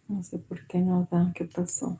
No sé por qué no da. ¿Qué pasó?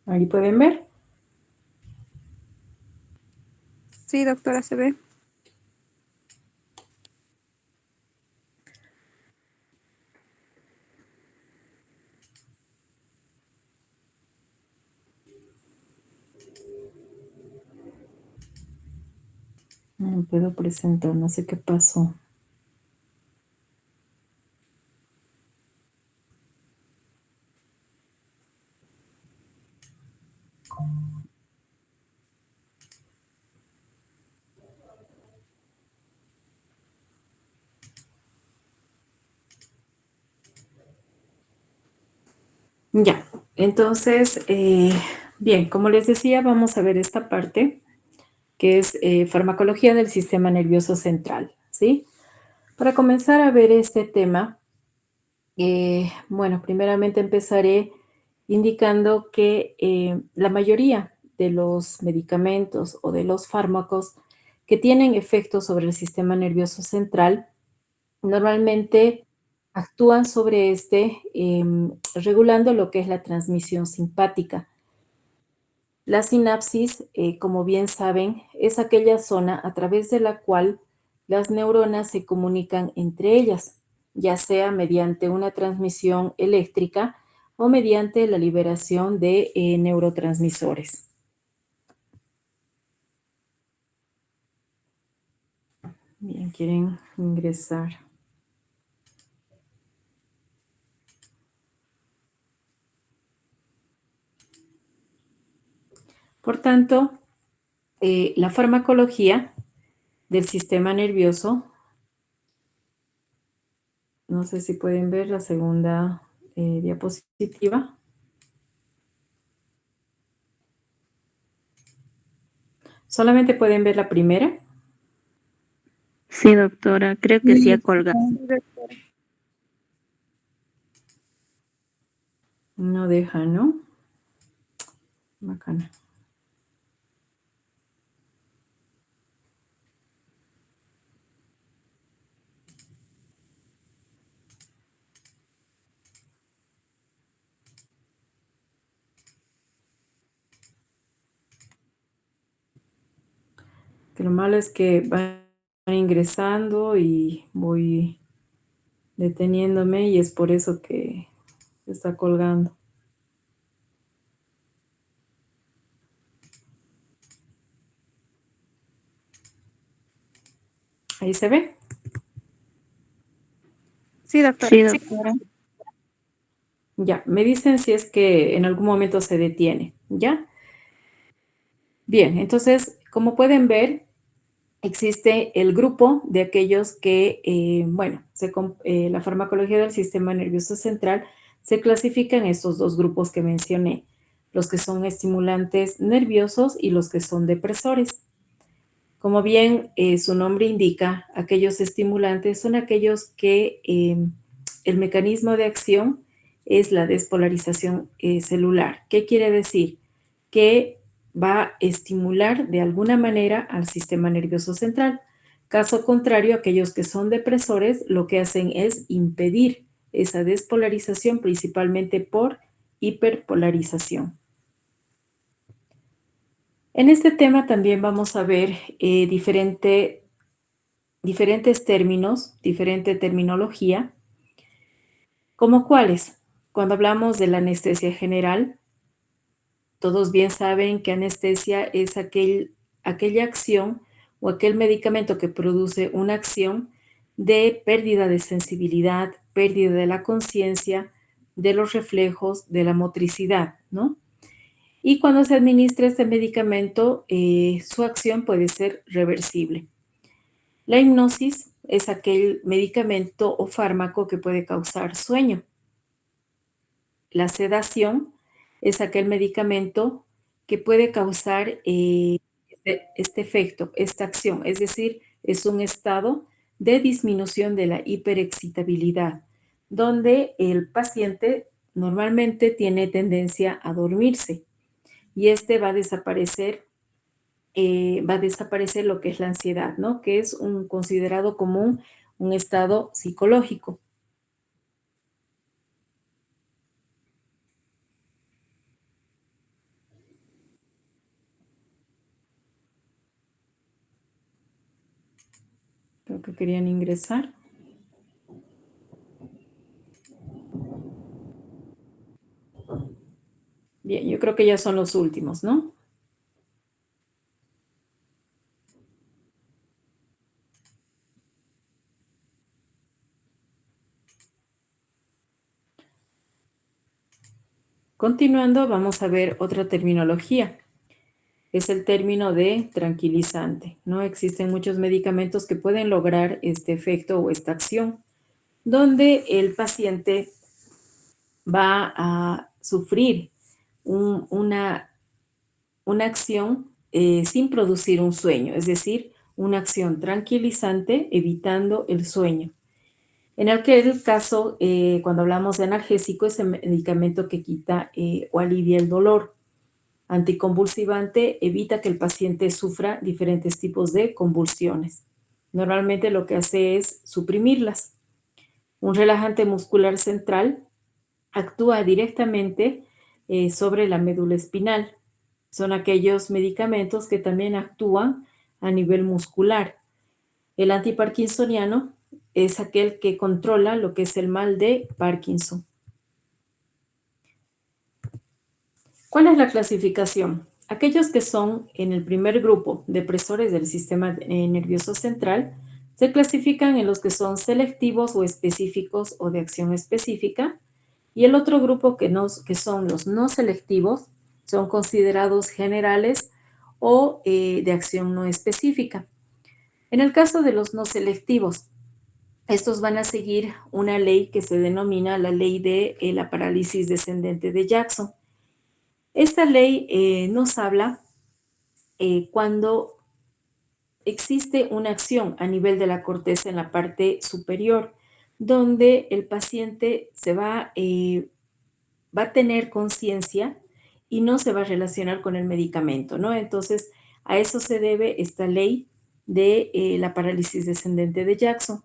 Ahí pueden ver. Sí, doctora, se ve. No puedo presentar, no sé qué pasó. Ya, entonces, bien, como les decía, vamos a ver esta parte que es farmacología del sistema nervioso central, ¿sí? Para comenzar a ver este tema, bueno, primeramente empezaré indicando que la mayoría de los medicamentos o de los fármacos que tienen efectos sobre el sistema nervioso central normalmente actúan sobre este regulando lo que es la transmisión simpática. La sinapsis, como bien saben, es aquella zona a través de la cual las neuronas se comunican entre ellas, ya sea mediante una transmisión eléctrica o mediante la liberación de neurotransmisores. Bien, quieren ingresar. Por tanto, la farmacología del sistema nervioso, no sé si pueden ver la segunda diapositiva. Solamente pueden ver la primera. Sí, doctora, creo que sí ha colgado. Sí, doctora. No deja, ¿no? Bacana. Que lo malo es que van ingresando y voy deteniéndome y es por eso que se está colgando. Ahí se ve. Sí, doctora. Sí, doctora. Ya, me dicen si es que en algún momento se detiene. ¿Ya? Bien, entonces, como pueden ver, existe el grupo de aquellos que, bueno, la farmacología del sistema nervioso central se clasifica en estos dos grupos que mencioné, los que son estimulantes nerviosos y los que son depresores. Como bien su nombre indica, aquellos estimulantes son aquellos que el mecanismo de acción es la despolarización celular. ¿Qué quiere decir? Que va a estimular de alguna manera al sistema nervioso central. Caso contrario, aquellos que son depresores lo que hacen es impedir esa despolarización principalmente por hiperpolarización. En este tema también vamos a ver diferentes términos, diferente terminología, como cuáles. Cuando hablamos de la anestesia general, Todos bien saben que anestesia es aquella acción o aquel medicamento que produce una acción de pérdida de sensibilidad, pérdida de la conciencia, de los reflejos, de la motricidad, ¿no? Y cuando se administra este medicamento, su acción puede ser reversible. La hipnosis es aquel medicamento o fármaco que puede causar sueño. La sedación es aquel medicamento que puede causar este efecto, esta acción, es decir, es un estado de disminución de la hiperexcitabilidad, donde el paciente normalmente tiene tendencia a dormirse y este va a desaparecer lo que es la ansiedad, ¿no? Que es considerado como un estado psicológico. Creo que querían ingresar. Bien, yo creo que ya son los últimos, ¿no? Continuando, vamos a ver otra terminología. Es el término de tranquilizante, ¿no? Existen muchos medicamentos que pueden lograr este efecto o esta acción, donde el paciente va a sufrir una acción sin producir un sueño, es decir, una acción tranquilizante evitando el sueño. En aquel caso, cuando hablamos de analgésico, es el medicamento que quita o alivia el dolor. Anticonvulsivante evita que el paciente sufra diferentes tipos de convulsiones. Normalmente lo que hace es suprimirlas. Un relajante muscular central actúa directamente sobre la médula espinal. Son aquellos medicamentos que también actúan a nivel muscular. El antiparkinsoniano es aquel que controla lo que es el mal de Parkinson. ¿Cuál es la clasificación? Aquellos que son en el primer grupo, depresores del sistema nervioso central, se clasifican en los que son selectivos o específicos o de acción específica, y el otro grupo que son los no selectivos son considerados generales o de acción no específica. En el caso de los no selectivos, estos van a seguir una ley que se denomina la ley de la parálisis descendente de Jackson. Esta ley nos habla cuando existe una acción a nivel de la corteza en la parte superior, donde el paciente va a tener conciencia y no se va a relacionar con el medicamento, ¿no? Entonces, a eso se debe esta ley de la parálisis descendente de Jackson.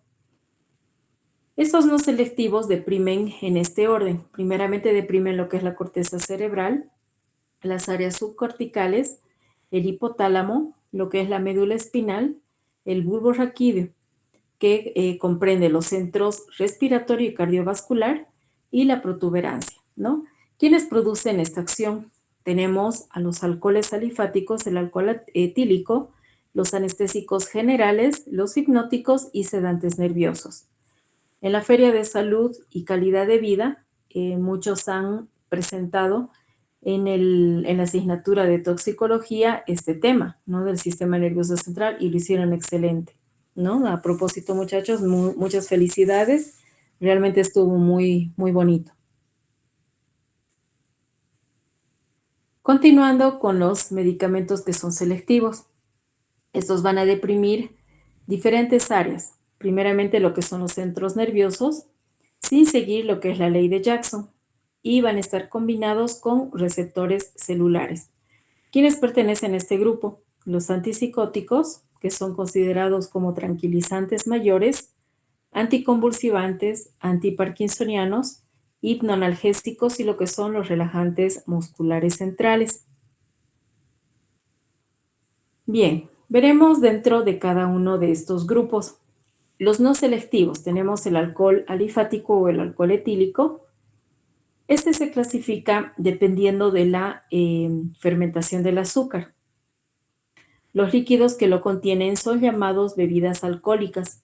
Estos no selectivos deprimen en este orden. Primeramente deprimen lo que es la corteza cerebral, las áreas subcorticales, el hipotálamo, lo que es la médula espinal, el bulbo raquídeo, que comprende los centros respiratorio y cardiovascular y la protuberancia, ¿no? ¿Quiénes producen esta acción? Tenemos a los alcoholes alifáticos, el alcohol etílico, los anestésicos generales, los hipnóticos y sedantes nerviosos. En la Feria de Salud y Calidad de Vida, muchos han presentado en la asignatura de toxicología este tema, ¿no? Del sistema nervioso central y lo hicieron excelente, ¿no? A propósito, muchachos, muchas felicidades. Realmente estuvo muy, muy bonito. Continuando con los medicamentos que son selectivos. Estos van a deprimir diferentes áreas. Primeramente lo que son los centros nerviosos, sin seguir lo que es la ley de Jackson, y van a estar combinados con receptores celulares. ¿Quiénes pertenecen a este grupo? Los antipsicóticos, que son considerados como tranquilizantes mayores, anticonvulsivantes, antiparkinsonianos, hipnoanalgésicos y lo que son los relajantes musculares centrales. Bien, veremos dentro de cada uno de estos grupos. Los no selectivos, tenemos el alcohol alifático o el alcohol etílico, Este se clasifica dependiendo de la fermentación del azúcar. Los líquidos que lo contienen son llamados bebidas alcohólicas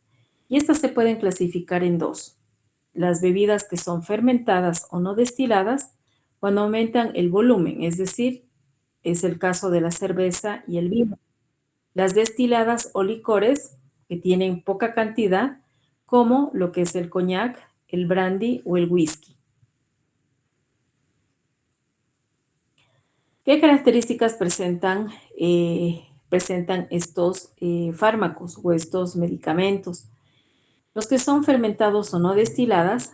y estas se pueden clasificar en dos. Las bebidas que son fermentadas o no destiladas, cuando aumentan el volumen, es decir, es el caso de la cerveza y el vino. Las destiladas o licores que tienen poca cantidad, como lo que es el coñac, el brandy o el whisky. ¿Qué características presentan estos fármacos o estos medicamentos? Los que son fermentados o no destiladas,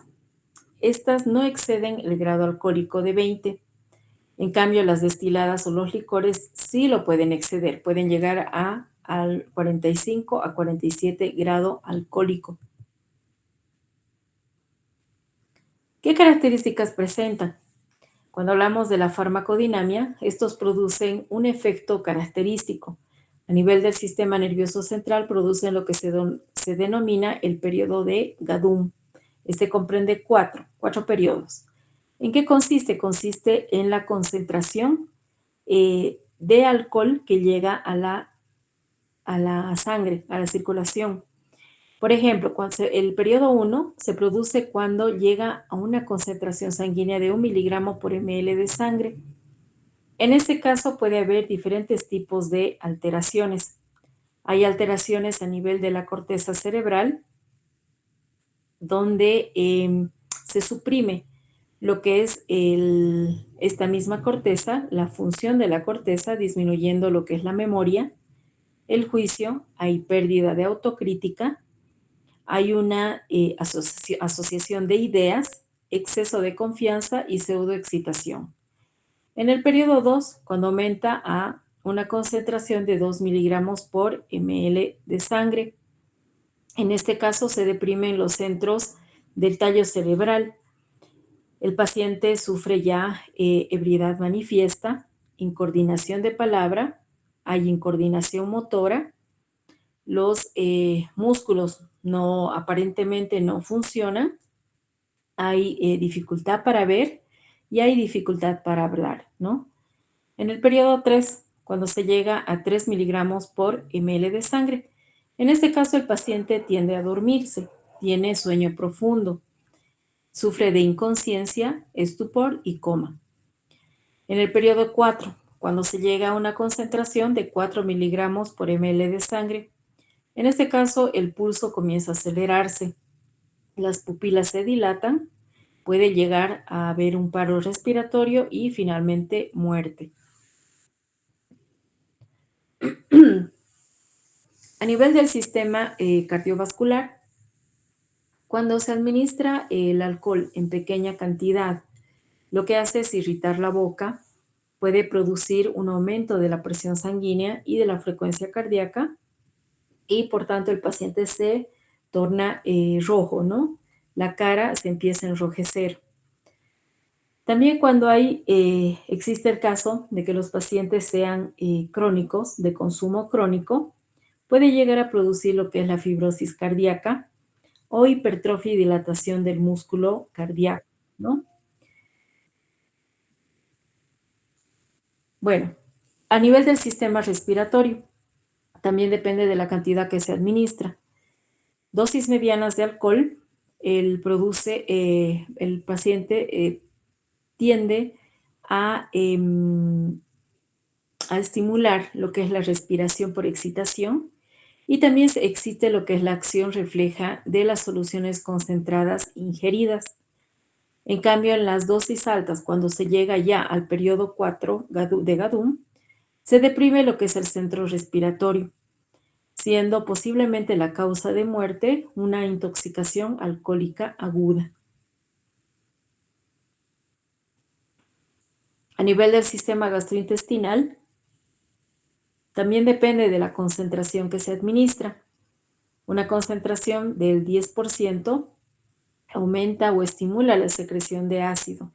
estas no exceden el grado alcohólico de 20. En cambio, las destiladas o los licores sí lo pueden exceder, pueden llegar al 45 a 47 grado alcohólico. ¿Qué características presentan? Cuando hablamos de la farmacodinamia, estos producen un efecto característico. A nivel del sistema nervioso central producen lo que se denomina el periodo de Gadum. Este comprende cuatro periodos. ¿En qué consiste? Consiste en la concentración de alcohol que llega a la sangre, a la circulación. Por ejemplo, el periodo 1 se produce cuando llega a una concentración sanguínea de 1 miligramo por ml de sangre. En este caso puede haber diferentes tipos de alteraciones. Hay alteraciones a nivel de la corteza cerebral, donde se suprime lo que es esta misma corteza, la función de la corteza, disminuyendo lo que es la memoria, el juicio, hay pérdida de autocrítica, hay una asociación de ideas, exceso de confianza y pseudoexcitación. En el periodo 2, cuando aumenta a una concentración de 2 miligramos por ml de sangre, en este caso se deprimen los centros del tallo cerebral. El paciente sufre ya ebriedad manifiesta, incoordinación de palabra, hay incoordinación motora, los músculos aparentemente no funcionan, hay dificultad para ver y hay dificultad para hablar, ¿no? En el periodo 3, cuando se llega a 3 miligramos por ml de sangre, en este caso el paciente tiende a dormirse, tiene sueño profundo, sufre de inconsciencia, estupor y coma. En el periodo 4, cuando se llega a una concentración de 4 miligramos por ml de sangre, en este caso el pulso comienza a acelerarse, las pupilas se dilatan, puede llegar a haber un paro respiratorio y finalmente muerte. A nivel del sistema cardiovascular, cuando se administra el alcohol en pequeña cantidad, lo que hace es irritar la boca, puede producir un aumento de la presión sanguínea y de la frecuencia cardíaca y por tanto el paciente se torna rojo, ¿no? La cara se empieza a enrojecer. También cuando existe el caso de que los pacientes sean crónicos, de consumo crónico, puede llegar a producir lo que es la fibrosis cardíaca o hipertrofia y dilatación del músculo cardíaco, ¿no? Bueno, a nivel del sistema respiratorio, también depende de la cantidad que se administra. Dosis medianas de alcohol, el paciente tiende a estimular lo que es la respiración por excitación y también existe lo que es la acción refleja de las soluciones concentradas ingeridas. En cambio, en las dosis altas, cuando se llega ya al periodo 4 de Gadum, se deprime lo que es el centro respiratorio, siendo posiblemente la causa de muerte una intoxicación alcohólica aguda. A nivel del sistema gastrointestinal, también depende de la concentración que se administra. Una concentración del 10% aumenta o estimula la secreción de ácido.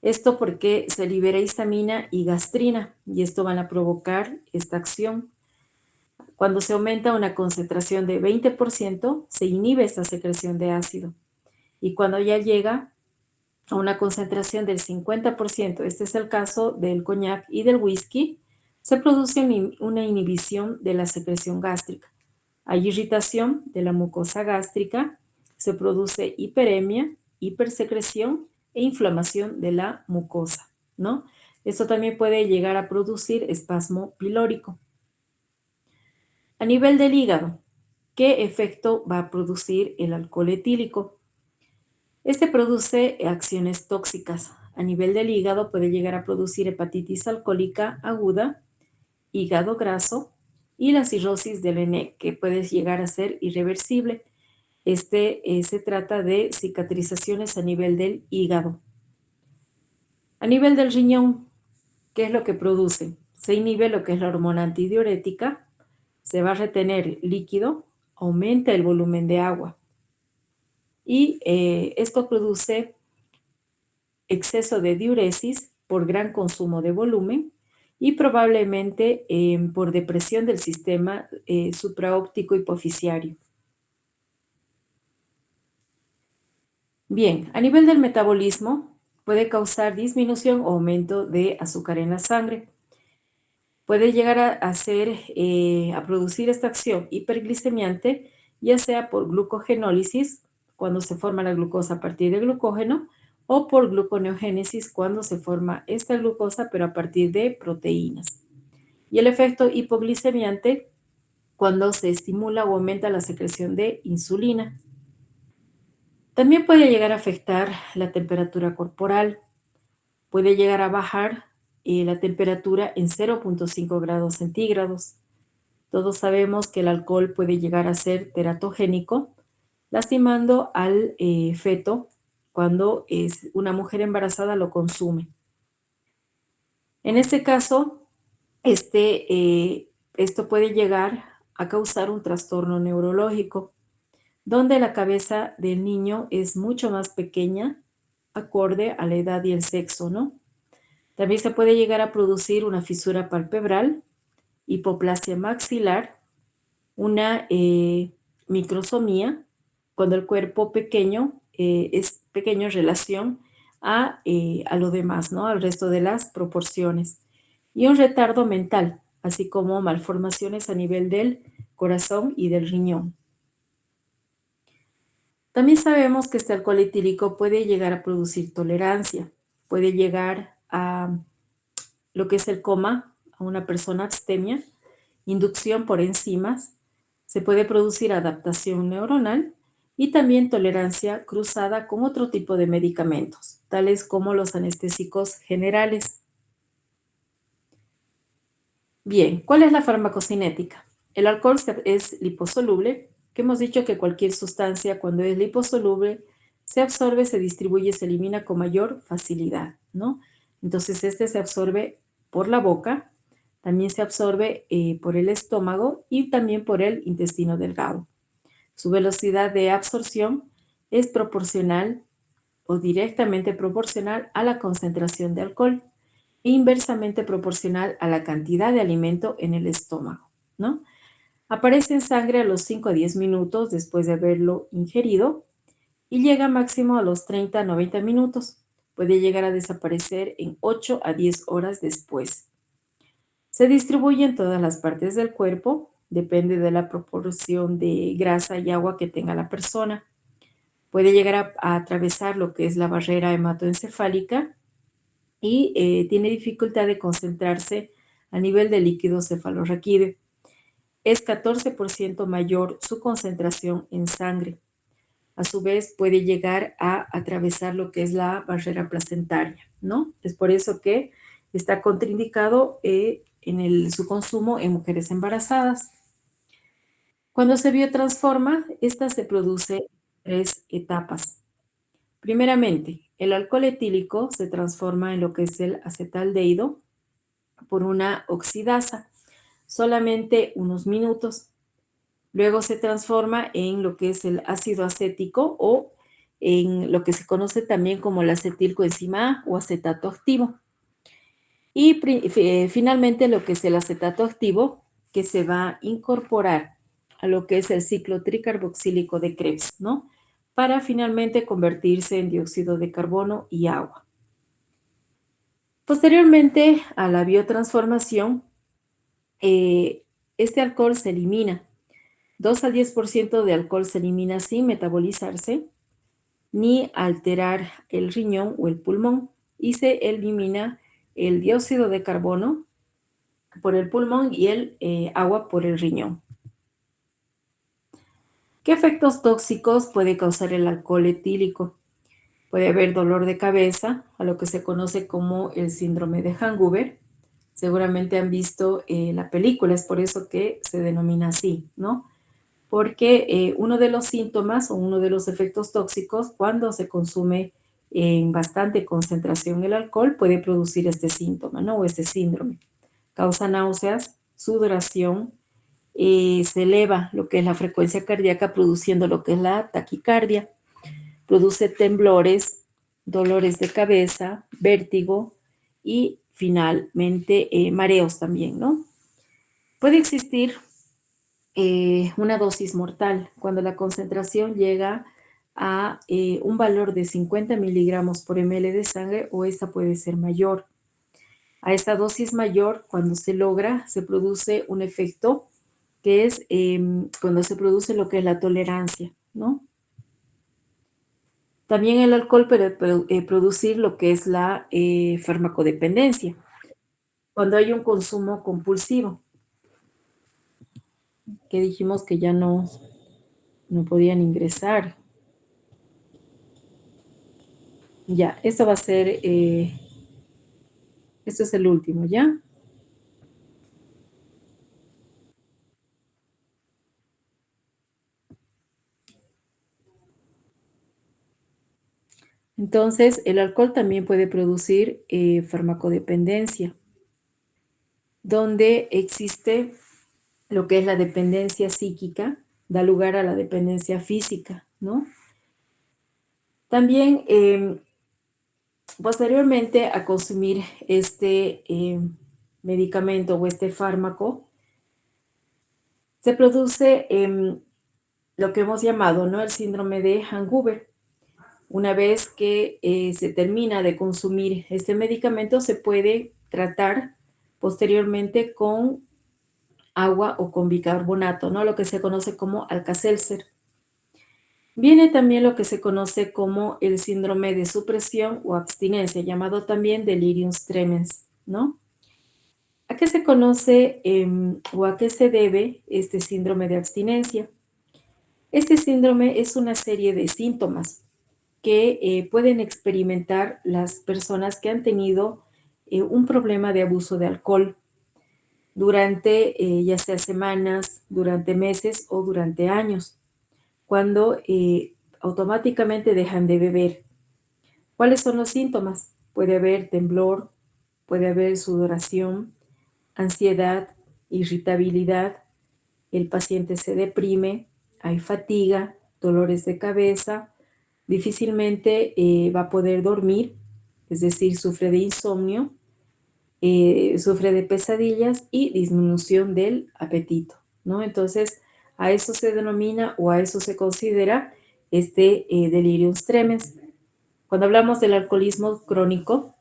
Esto porque se libera histamina y gastrina y esto van a provocar esta acción. Cuando se aumenta una concentración de 20%, se inhibe esta secreción de ácido. Y cuando ya llega a una concentración del 50%, este es el caso del coñac y del whisky, se produce una inhibición de la secreción gástrica. Hay irritación de la mucosa gástrica, se produce hiperemia, hipersecreción e inflamación de la mucosa, ¿no? Esto también puede llegar a producir espasmo pilórico. A nivel del hígado, ¿qué efecto va a producir el alcohol etílico? Este produce acciones tóxicas. A nivel del hígado puede llegar a producir hepatitis alcohólica aguda, hígado graso y la cirrosis del ENE, que puede llegar a ser irreversible. Se trata de cicatrizaciones a nivel del hígado. A nivel del riñón, ¿qué es lo que produce? Se inhibe lo que es la hormona antidiurética, se va a retener líquido, aumenta el volumen de agua y esto produce exceso de diuresis por gran consumo de volumen y probablemente por depresión del sistema supraóptico hipoficiario. Bien, a nivel del metabolismo puede causar disminución o aumento de azúcar en la sangre. Puede llegar a producir esta acción hiperglicemiante, ya sea por glucogenólisis, cuando se forma la glucosa a partir de glucógeno, o por gluconeogénesis, cuando se forma esta glucosa, pero a partir de proteínas. Y el efecto hipoglicemiante, cuando se estimula o aumenta la secreción de insulina. También puede llegar a afectar la temperatura corporal, puede llegar a bajar la temperatura en 0.5 grados centígrados. Todos sabemos que el alcohol puede llegar a ser teratogénico, lastimando al feto cuando una mujer embarazada lo consume. En este caso, esto puede llegar a causar un trastorno neurológico, donde la cabeza del niño es mucho más pequeña, acorde a la edad y el sexo, ¿no? También se puede llegar a producir una fisura palpebral, hipoplasia maxilar, una microsomía, cuando el cuerpo pequeño es pequeño en relación a lo demás, ¿no? Al resto de las proporciones. Y un retardo mental, así como malformaciones a nivel del corazón y del riñón. También sabemos que este alcohol etílico puede llegar a producir tolerancia, puede llegar a lo que es el coma a una persona abstemia, inducción por enzimas, se puede producir adaptación neuronal y también tolerancia cruzada con otro tipo de medicamentos, tales como los anestésicos generales. Bien, ¿cuál es la farmacocinética? El alcohol es liposoluble, que hemos dicho que cualquier sustancia cuando es liposoluble se absorbe, se distribuye, se elimina con mayor facilidad, ¿no? Entonces se absorbe por la boca, también se absorbe por el estómago y también por el intestino delgado. Su velocidad de absorción es proporcional o directamente proporcional a la concentración de alcohol e inversamente proporcional a la cantidad de alimento en el estómago, ¿no? Aparece en sangre a los 5 a 10 minutos después de haberlo ingerido y llega máximo a los 30 a 90 minutos. Puede llegar a desaparecer en 8 a 10 horas después. Se distribuye en todas las partes del cuerpo, depende de la proporción de grasa y agua que tenga la persona. Puede llegar a atravesar lo que es la barrera hematoencefálica y tiene dificultad de concentrarse a nivel del líquido cefalorraquídeo. Es 14% mayor su concentración en sangre. A su vez, puede llegar a atravesar lo que es la barrera placentaria, ¿no? Es por eso que está contraindicado su consumo en mujeres embarazadas. Cuando se biotransforma, esta se produce en 3 etapas. Primeramente, el alcohol etílico se transforma en lo que es el acetaldehído por una oxidasa, solamente unos minutos. Luego se transforma en lo que es el ácido acético o en lo que se conoce también como el acetilcoenzima A o acetato activo. Y finalmente lo que es el acetato activo, que se va a incorporar a lo que es el ciclo tricarboxílico de Krebs, ¿no? para finalmente convertirse en dióxido de carbono y agua. Posteriormente a la biotransformación, este alcohol se elimina. 2 al 10% de alcohol se elimina sin metabolizarse ni alterar el riñón o el pulmón, y se elimina el dióxido de carbono por el pulmón y el agua por el riñón. ¿Qué efectos tóxicos puede causar el alcohol etílico? Puede haber dolor de cabeza, a lo que se conoce como el síndrome de Hangover. Seguramente han visto la película, es por eso que se denomina así, ¿no? Porque uno de los síntomas o uno de los efectos tóxicos, cuando se consume en bastante concentración el alcohol, puede producir este síntoma, ¿no? O este síndrome. Causa náuseas, sudoración, se eleva lo que es la frecuencia cardíaca, produciendo lo que es la taquicardia, produce temblores, dolores de cabeza, vértigo y finalmente mareos también, ¿no? Puede existir una dosis mortal cuando la concentración llega a un valor de 50 miligramos por ml de sangre, o esta puede ser mayor. A esta dosis mayor, cuando se logra, se produce un efecto que es cuando se produce lo que es la tolerancia, ¿no? También el alcohol puede producir lo que es la farmacodependencia, cuando hay un consumo compulsivo, que dijimos que ya no podían ingresar. Ya, esto va a ser, esto es el último, ¿ya? Entonces, el alcohol también puede producir farmacodependencia, donde existe lo que es la dependencia psíquica, da lugar a la dependencia física, ¿no? También, posteriormente a consumir este medicamento o este fármaco, se produce lo que hemos llamado, ¿no?, el síndrome de Hangover. Una vez que se termina de consumir este medicamento, se puede tratar posteriormente con agua o con bicarbonato, ¿no?, lo que se conoce como Alka-Seltzer. Viene también lo que se conoce como el síndrome de supresión o abstinencia, llamado también delirium tremens, ¿no? ¿A qué se conoce o a qué se debe este síndrome de abstinencia? Este síndrome es una serie de síntomas que pueden experimentar las personas que han tenido un problema de abuso de alcohol durante ya sea semanas, durante meses o durante años, cuando automáticamente dejan de beber. ¿Cuáles son los síntomas? Puede haber temblor, puede haber sudoración, ansiedad, irritabilidad, el paciente se deprime, hay fatiga, dolores de cabeza, difícilmente va a poder dormir, es decir, sufre de insomnio, sufre de pesadillas y disminución del apetito, ¿no? Entonces, a eso se denomina o a eso se considera este delirium tremens. Cuando hablamos del alcoholismo crónico,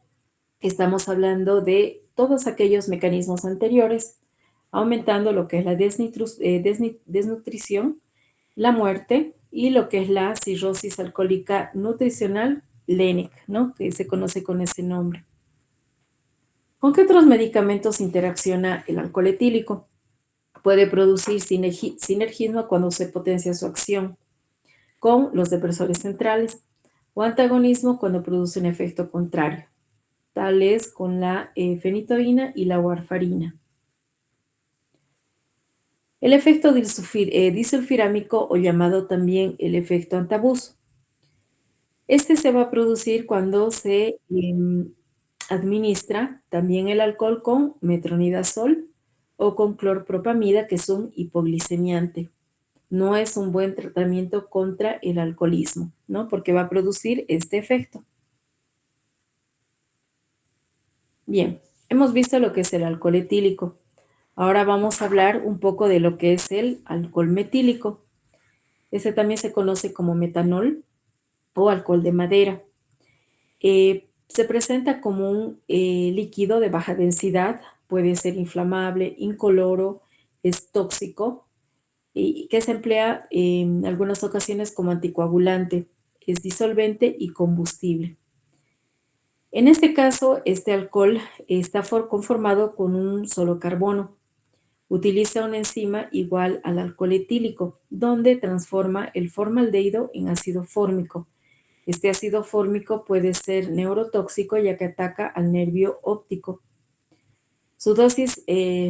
estamos hablando de todos aquellos mecanismos anteriores, aumentando lo que es la desnutrición, la muerte y lo que es la cirrosis alcohólica nutricional LENIC, ¿no?, que se conoce con ese nombre. ¿Con qué otros medicamentos interacciona el alcohol etílico? Puede producir sinergismo cuando se potencia su acción con los depresores centrales, o antagonismo cuando produce un efecto contrario, tales con la fenitoína y la warfarina. El efecto disulfirámico, o llamado también el efecto antabus. Este se va a producir cuando se administra también el alcohol con metronidazol o con clorpropamida, que es un hipoglicemiante. No es un buen tratamiento contra el alcoholismo, ¿no?, porque va a producir este efecto. Bien, hemos visto lo que es el alcohol etílico. Ahora vamos a hablar un poco de lo que es el alcohol metílico. Este también se conoce como metanol, o alcohol de madera. Se presenta como un líquido de baja densidad, puede ser inflamable, incoloro, es tóxico y que se emplea en algunas ocasiones como anticoagulante, es disolvente y combustible. En este caso, este alcohol está conformado con un solo carbono. Utiliza una enzima igual al alcohol etílico, donde transforma el formaldehído en ácido fórmico. Este ácido fórmico puede ser neurotóxico ya que ataca al nervio óptico. Su dosis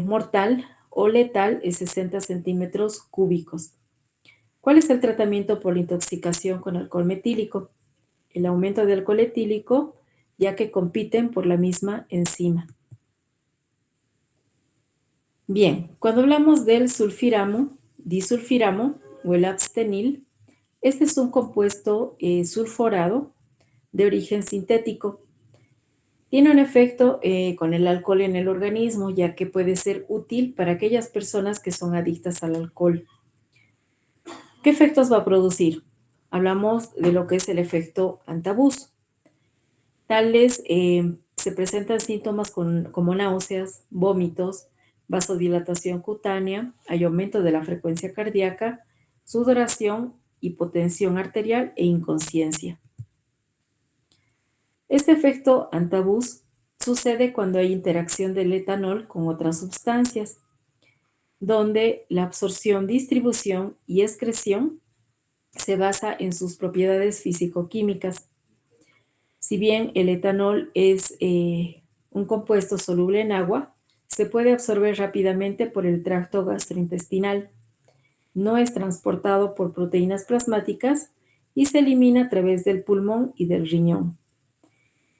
mortal o letal es 60 centímetros cúbicos. ¿Cuál es el tratamiento por la intoxicación con alcohol metílico? El aumento de alcohol etílico, ya que compiten por la misma enzima. Bien, cuando hablamos del sulfiramo, disulfiramo o el abstenil, este es un compuesto sulforado de origen sintético. Tiene un efecto con el alcohol en el organismo, ya que puede ser útil para aquellas personas que son adictas al alcohol. ¿Qué efectos va a producir? Hablamos de lo que es el efecto antabús. Tales se presentan síntomas como náuseas, vómitos, vasodilatación cutánea, hay aumento de la frecuencia cardíaca, sudoración, hipotensión arterial e inconsciencia. Este efecto antabús sucede cuando hay interacción del etanol con otras sustancias, donde la absorción, distribución y excreción se basa en sus propiedades físico-químicas. Si bien el etanol es un compuesto soluble en agua, se puede absorber rápidamente por el tracto gastrointestinal. No es transportado por proteínas plasmáticas y se elimina a través del pulmón y del riñón.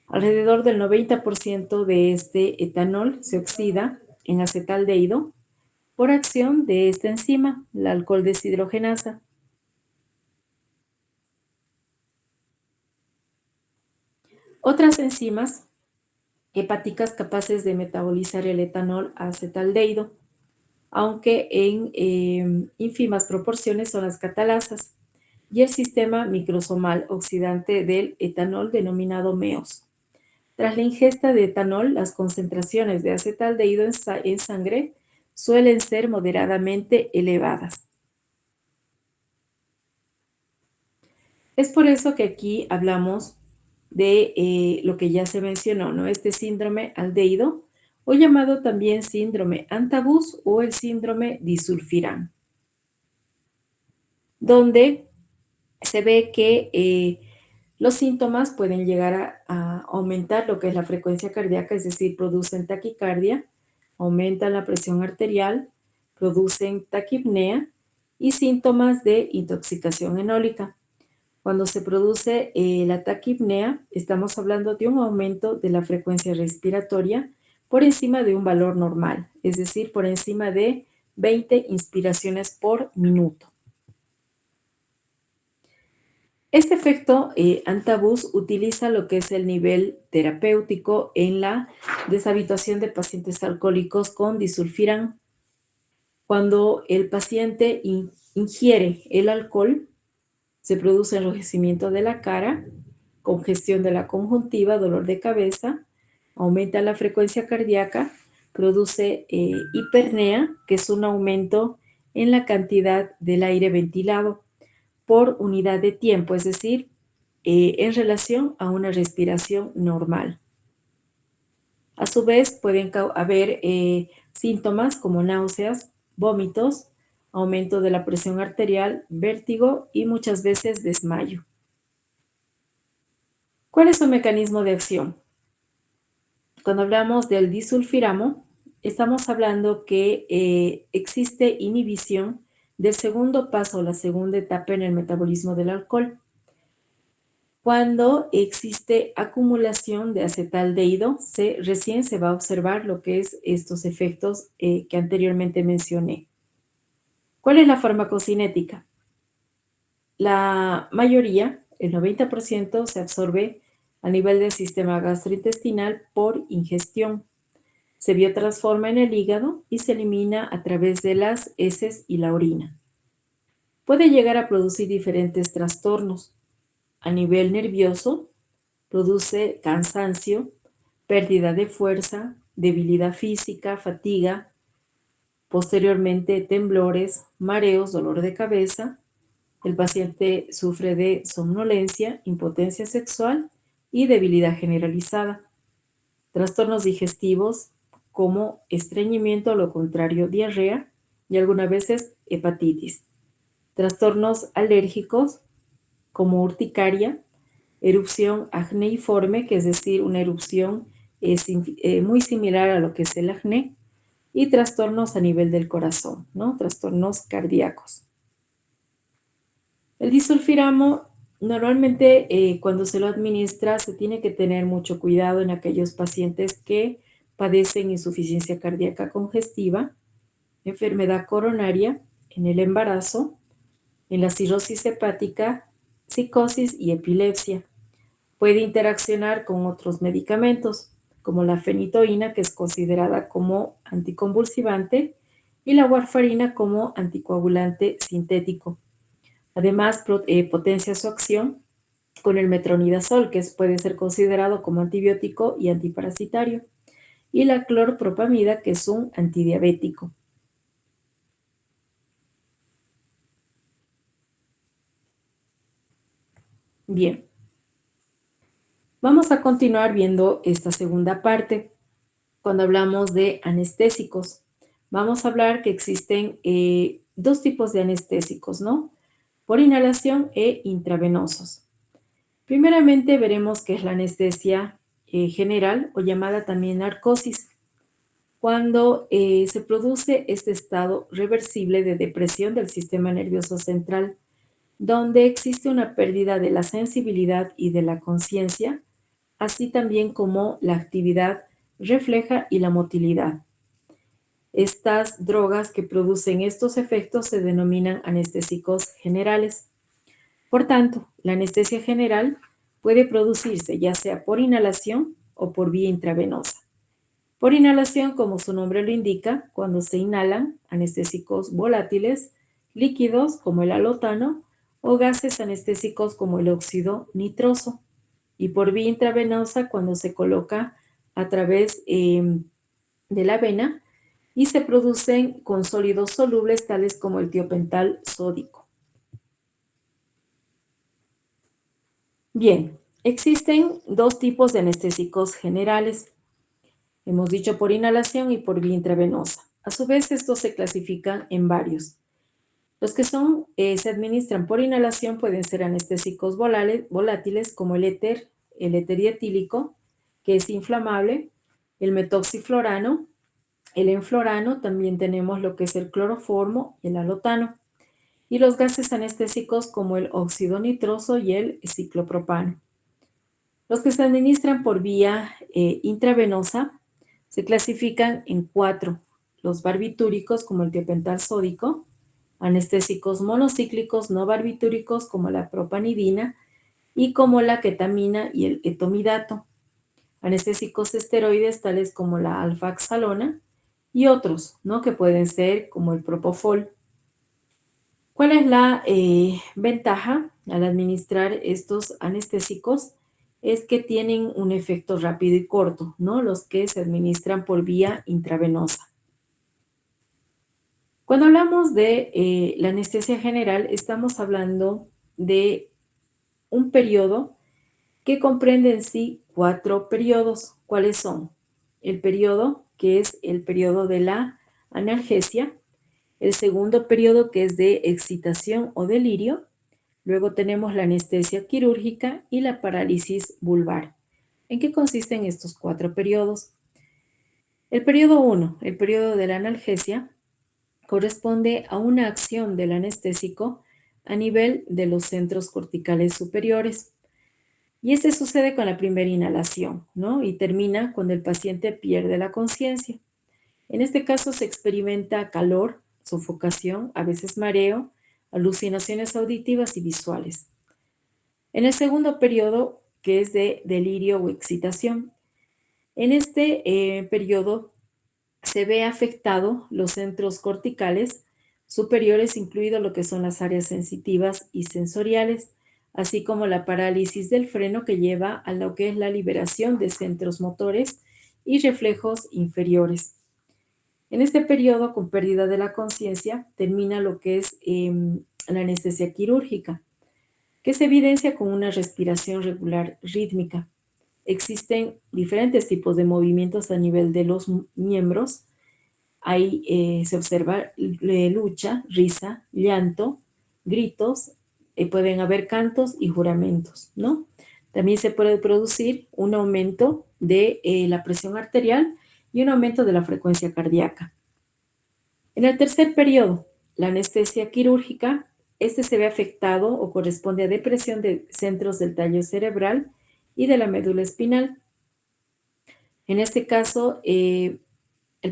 Alrededor del 90% de este etanol se oxida en acetaldehído por acción de esta enzima, la alcohol deshidrogenasa. Otras enzimas hepáticas capaces de metabolizar el etanol a acetaldehído, aunque en ínfimas proporciones son las catalasas, y el sistema microsomal oxidante del etanol denominado MEOS. Tras la ingesta de etanol, las concentraciones de acetaldehído en sangre suelen ser moderadamente elevadas. Es por eso que aquí hablamos de lo que ya se mencionó, ¿no? Este síndrome aldehído, o llamado también síndrome antabús o el síndrome disulfirán, donde se ve que los síntomas pueden llegar a aumentar lo que es la frecuencia cardíaca, es decir, producen taquicardia, aumentan la presión arterial, producen taquipnea y síntomas de intoxicación enólica. Cuando se produce la taquipnea, estamos hablando de un aumento de la frecuencia respiratoria por encima de un valor normal, es decir, por encima de 20 inspiraciones por minuto. Este efecto antabús utiliza lo que es el nivel terapéutico en la deshabituación de pacientes alcohólicos con disulfirán. Cuando el paciente ingiere el alcohol, se produce enrojecimiento de la cara, congestión de la conjuntiva, dolor de cabeza, aumenta la frecuencia cardíaca, produce hipernea, que es un aumento en la cantidad del aire ventilado por unidad de tiempo, es decir, en relación a una respiración normal. A su vez, pueden haber síntomas como náuseas, vómitos, aumento de la presión arterial, vértigo y muchas veces desmayo. ¿Cuál es su mecanismo de acción? Cuando hablamos del disulfiramo, estamos hablando que existe inhibición del segundo paso o la segunda etapa en el metabolismo del alcohol. Cuando existe acumulación de acetaldehído, recién se va a observar lo que es estos efectos que anteriormente mencioné. ¿Cuál es la farmacocinética? La mayoría, el 90%, se absorbe a nivel del sistema gastrointestinal por ingestión. Se biotransforma en el hígado y se elimina a través de las heces y la orina. Puede llegar a producir diferentes trastornos. a nivel nervioso, produce cansancio, pérdida de fuerza, debilidad física, fatiga, posteriormente temblores, mareos, dolor de cabeza. El paciente sufre de somnolencia, impotencia sexual y debilidad generalizada. Trastornos digestivos como estreñimiento, lo contrario, diarrea y algunas veces hepatitis. Trastornos alérgicos como urticaria, erupción acneiforme, que es decir, una erupción muy similar a lo que es el acné, y trastornos a nivel del corazón, ¿no? Trastornos cardíacos. El disulfiramo normalmente cuando se lo administra se tiene que tener mucho cuidado en aquellos pacientes que padecen insuficiencia cardíaca congestiva, enfermedad coronaria, en el embarazo, en la cirrosis hepática, psicosis y epilepsia. Puede interaccionar con otros medicamentos, como la fenitoína, que es considerada como anticonvulsivante, y la warfarina como anticoagulante sintético. Además, potencia su acción con el metronidazol, que puede ser considerado como antibiótico y antiparasitario, y la clorpropamida, que es un antidiabético. Bien, vamos a continuar viendo esta segunda parte. Cuando hablamos de anestésicos, vamos a hablar que existen dos tipos de anestésicos, ¿no? Por inhalación e intravenosos. Primeramente veremos qué es la anestesia general o llamada también narcosis, cuando se produce este estado reversible de depresión del sistema nervioso central, donde existe una pérdida de la sensibilidad y de la conciencia, así también como la actividad refleja y la motilidad. Estas drogas que producen estos efectos se denominan anestésicos generales. Por tanto, la anestesia general puede producirse ya sea por inhalación o por vía intravenosa. Por inhalación, como su nombre lo indica, cuando se inhalan anestésicos volátiles, líquidos como el alotano o gases anestésicos como el óxido nitroso. Y por vía intravenosa, cuando se coloca a través de la vena y se producen con sólidos solubles tales como el tiopental sódico. Bien, existen dos tipos de anestésicos generales. Hemos dicho por inhalación y por vía intravenosa. A su vez, estos se clasifican en varios. Los que se administran por inhalación pueden ser anestésicos volátiles como el éter dietílico, que es inflamable, el metoxiflorano, el enflorano, también tenemos lo que es el cloroformo y el alotano, y los gases anestésicos como el óxido nitroso y el ciclopropano. Los que se administran por vía intravenosa se clasifican en 4. Los barbitúricos como el tiopental sódico, anestésicos monocíclicos no barbitúricos como la propanidina y como la ketamina y el etomidato, anestésicos esteroides tales como la alfaxalona y otros, ¿no? Que pueden ser como el propofol. ¿Cuál es la ventaja al administrar estos anestésicos? Es que tienen un efecto rápido y corto, ¿no? Los que se administran por vía intravenosa. Cuando hablamos de la anestesia general, estamos hablando de un periodo que comprende en sí 4 periodos. ¿Cuáles son? El periodo, que es el periodo de la analgesia, el segundo periodo, que es de excitación o delirio, luego tenemos la anestesia quirúrgica y la parálisis vulvar. ¿En qué consisten estos 4 periodos? El periodo 1, el periodo de la analgesia, corresponde a una acción del anestésico a nivel de los centros corticales superiores. Y este sucede con la primera inhalación, ¿no? Y termina cuando el paciente pierde la conciencia. En este caso se experimenta calor, sofocación, a veces mareo, alucinaciones auditivas y visuales. En el segundo periodo, que es de delirio o excitación, en este periodo se ve afectado los centros corticales superiores, incluido lo que son las áreas sensitivas y sensoriales, así como la parálisis del freno que lleva a lo que es la liberación de centros motores y reflejos inferiores. En este periodo, con pérdida de la conciencia, termina lo que es la anestesia quirúrgica, que se evidencia con una respiración regular rítmica. Existen diferentes tipos de movimientos a nivel de los miembros. Ahí se observa lucha, risa, llanto, gritos, pueden haber cantos y juramentos, ¿no? También se puede producir un aumento de la presión arterial y un aumento de la frecuencia cardíaca. En el tercer periodo, la anestesia quirúrgica, este se ve afectado o corresponde a depresión de centros del tallo cerebral y de la médula espinal. En este caso, el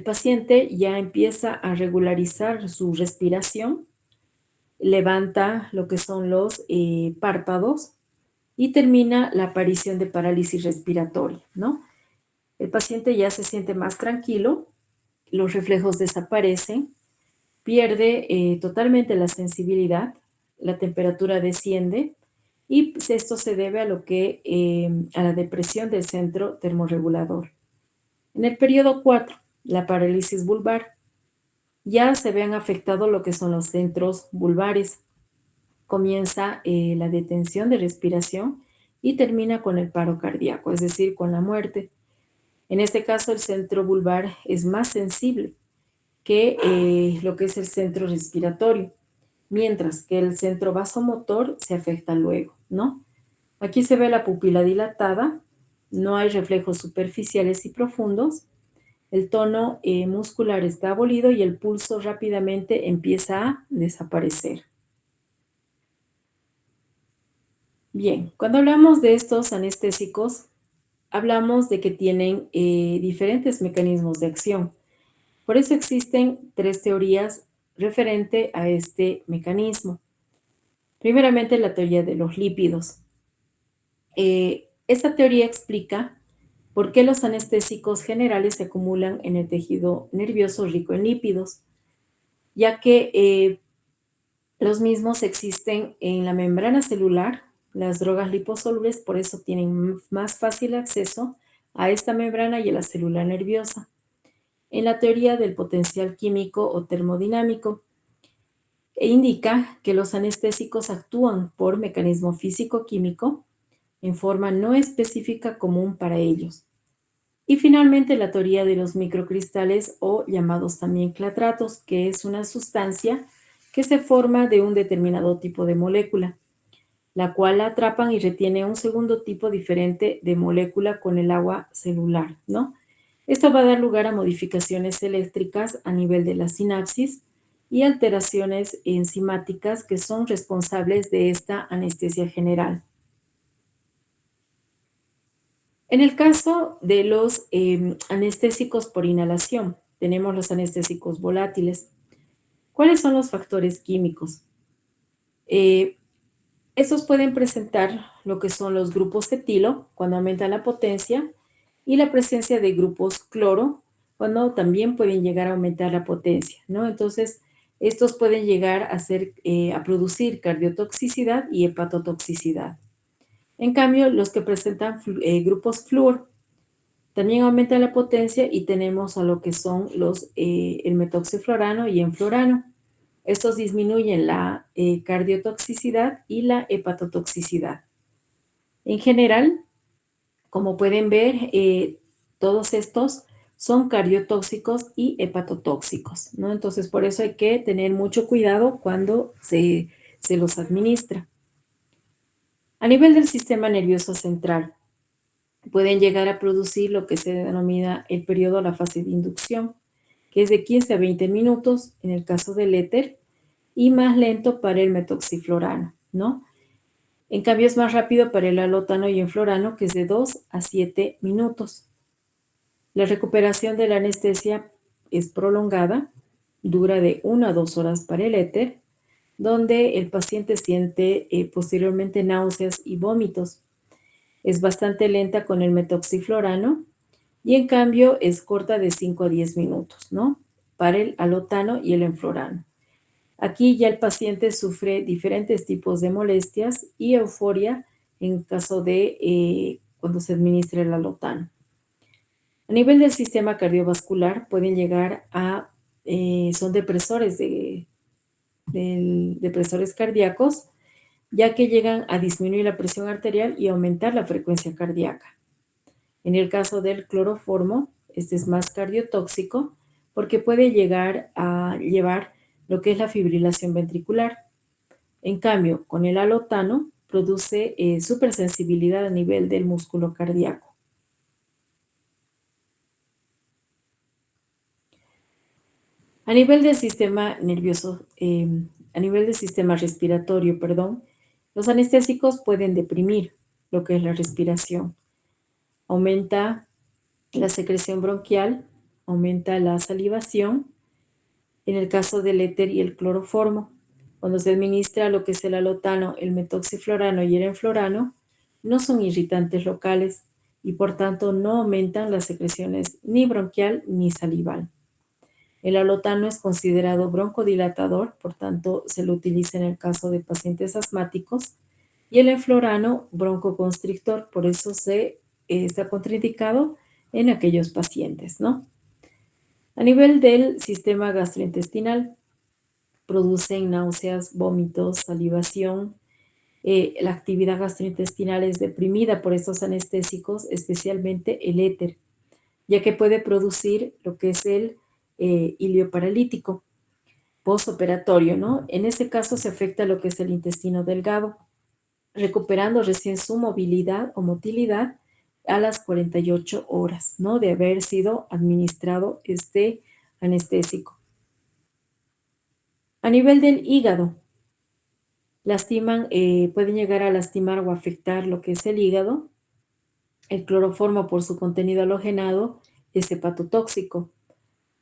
paciente ya empieza a regularizar su respiración, levanta lo que son los párpados y termina la aparición de parálisis respiratoria, ¿no? El paciente ya se siente más tranquilo, los reflejos desaparecen, pierde totalmente la sensibilidad, la temperatura desciende y pues, esto se debe a lo que a la depresión del centro termorregulador. En el periodo 4, la parálisis vulvar, ya se ven afectados lo que son los centros vulvares. Comienza la detención de respiración y termina con el paro cardíaco, es decir, con la muerte. En este caso, el centro vulvar es más sensible que lo que es el centro respiratorio, mientras que el centro vasomotor se afecta luego, ¿no? Aquí se ve la pupila dilatada, no hay reflejos superficiales y profundos, el tono muscular está abolido y el pulso rápidamente empieza a desaparecer. Bien, cuando hablamos de estos anestésicos, hablamos de que tienen diferentes mecanismos de acción. Por eso existen 3 teorías referente a este mecanismo. Primeramente, la teoría de los lípidos. Esta teoría explica por qué los anestésicos generales se acumulan en el tejido nervioso rico en lípidos, ya que los mismos existen en la membrana celular. Las drogas liposolubles por eso tienen más fácil acceso a esta membrana y a la célula nerviosa. En la teoría del potencial químico o termodinámico, indica que los anestésicos actúan por mecanismo físico-químico en forma no específica común para ellos. Y finalmente la teoría de los microcristales o llamados también clatratos, que es una sustancia que se forma de un determinado tipo de molécula, la cual atrapan y retiene un segundo tipo diferente de molécula con el agua celular, ¿no? Esto va a dar lugar a modificaciones eléctricas a nivel de la sinapsis y alteraciones enzimáticas que son responsables de esta anestesia general. En el caso de los anestésicos por inhalación, tenemos los anestésicos volátiles. ¿Cuáles son los factores químicos? Estos pueden presentar lo que son los grupos etilo, cuando aumenta la potencia, y la presencia de grupos cloro, cuando también pueden llegar a aumentar la potencia, ¿no? Entonces, estos pueden llegar a producir cardiotoxicidad y hepatotoxicidad. En cambio, los que presentan grupos flúor también aumentan la potencia y tenemos a lo que son el metoxiflorano y enflorano. Estos disminuyen la cardiotoxicidad y la hepatotoxicidad. En general, como pueden ver, todos estos son cardiotóxicos y hepatotóxicos, ¿no? Entonces, por eso hay que tener mucho cuidado cuando se los administra. A nivel del sistema nervioso central, pueden llegar a producir lo que se denomina el periodo, la fase de inducción, que es de 15 a 20 minutos en el caso del éter y más lento para el metoxiflorano, ¿no? En cambio, es más rápido para el alotano y enflorano, que es de 2 a 7 minutos. La recuperación de la anestesia es prolongada, dura de 1 a 2 horas para el éter, donde el paciente siente posteriormente náuseas y vómitos. Es bastante lenta con el metoxiflorano y en cambio es corta de 5 a 10 minutos, ¿no? Para el alotano y el enflorano. Aquí ya el paciente sufre diferentes tipos de molestias y euforia en caso de cuando se administra el alotano. A nivel del sistema cardiovascular pueden llegar a, son depresores depresores cardíacos, ya que llegan a disminuir la presión arterial y aumentar la frecuencia cardíaca. En el caso del cloroformo, este es más cardiotóxico porque puede llegar a llevar lo que es la fibrilación ventricular. En cambio, con el alotano produce supersensibilidad a nivel del músculo cardíaco. A nivel del sistema nervioso, a nivel del sistema respiratorio, perdón, los anestésicos pueden deprimir lo que es la respiración. Aumenta la secreción bronquial, aumenta la salivación, en el caso del éter y el cloroformo. Cuando se administra lo que es el alotano, el metoxiflorano y el enflorano, no son irritantes locales y por tanto no aumentan las secreciones ni bronquial ni salival. El alotano es considerado broncodilatador, por tanto se lo utiliza en el caso de pacientes asmáticos, y el enflorano broncoconstrictor, por eso está contraindicado en aquellos pacientes, ¿no? A nivel del sistema gastrointestinal, producen náuseas, vómitos, salivación. La actividad gastrointestinal es deprimida por estos anestésicos, especialmente el éter, ya que puede producir lo que es el ilio paralítico postoperatorio, ¿no? En ese caso se afecta lo que es el intestino delgado, recuperando recién su movilidad o motilidad a las 48 horas, ¿no? De haber sido administrado este anestésico. A nivel del hígado, pueden llegar a lastimar o afectar lo que es el hígado. El cloroformo, por su contenido halogenado, es hepatotóxico.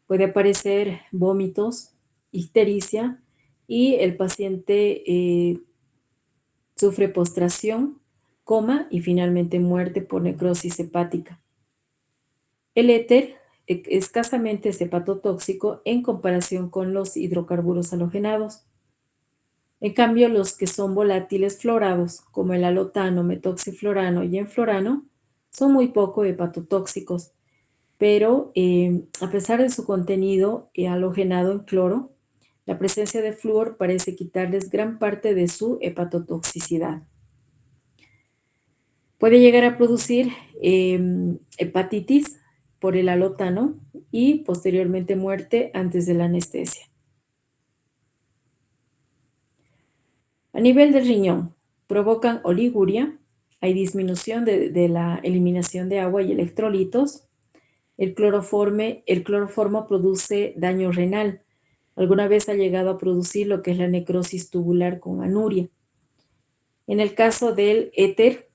Puede aparecer vómitos, ictericia y el paciente sufre postración, coma y finalmente muerte por necrosis hepática. El éter escasamente es hepatotóxico en comparación con los hidrocarburos halogenados. En cambio, los que son volátiles fluorados, como el alotano, metoxiflorano y enflorano, son muy poco hepatotóxicos, pero a pesar de su contenido halogenado en cloro, la presencia de flúor parece quitarles gran parte de su hepatotoxicidad. Puede llegar a producir hepatitis por el alotano y posteriormente muerte antes de la anestesia. A nivel del riñón, provocan oliguria, hay disminución de la eliminación de agua y electrolitos. El cloroformo produce daño renal. Alguna vez ha llegado a producir lo que es la necrosis tubular con anuria. En el caso del éter,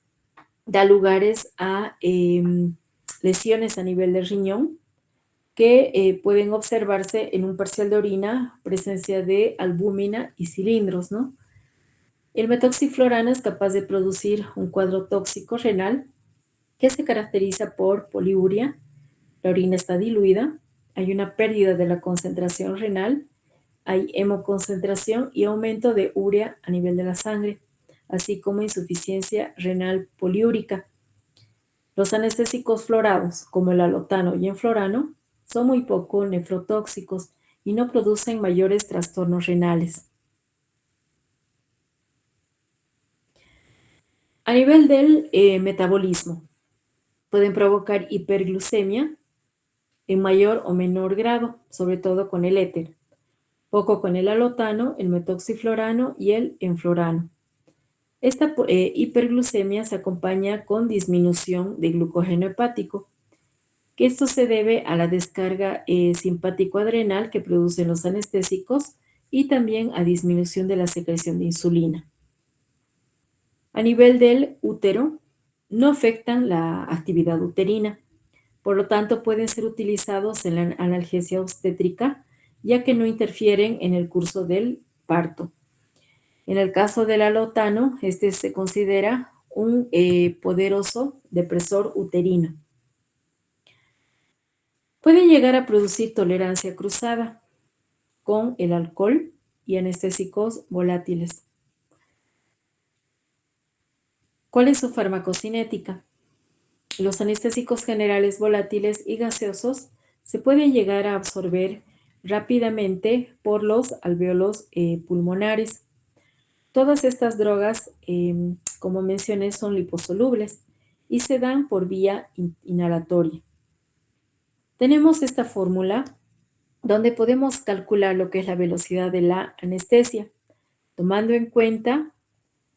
da lugares a lesiones a nivel del riñón que pueden observarse en un parcial de orina, presencia de albúmina y cilindros, ¿no? El metoxiflorano es capaz de producir un cuadro tóxico renal que se caracteriza por poliuria, la orina está diluida, hay una pérdida de la concentración renal, hay hemoconcentración y aumento de urea a nivel de la sangre, así como insuficiencia renal poliúrica. Los anestésicos fluorados, como el alotano y enflorano, son muy poco nefrotóxicos y no producen mayores trastornos renales. A nivel del metabolismo, pueden provocar hiperglucemia en mayor o menor grado, sobre todo con el éter, poco con el alotano, el metoxiflorano y el enflorano. Esta hiperglucemia se acompaña con disminución de glucógeno hepático, que esto se debe a la descarga simpático-adrenal que producen los anestésicos y también a disminución de la secreción de insulina. A nivel del útero, no afectan la actividad uterina, por lo tanto pueden ser utilizados en la analgesia obstétrica, ya que no interfieren en el curso del parto. En el caso del alotano, este se considera un poderoso depresor uterino. Puede llegar a producir tolerancia cruzada con el alcohol y anestésicos volátiles. ¿Cuál es su farmacocinética? Los anestésicos generales volátiles y gaseosos se pueden llegar a absorber rápidamente por los alvéolos pulmonares. Todas estas drogas, como mencioné, son liposolubles y se dan por vía inhalatoria. Tenemos esta fórmula donde podemos calcular lo que es la velocidad de la anestesia, tomando en cuenta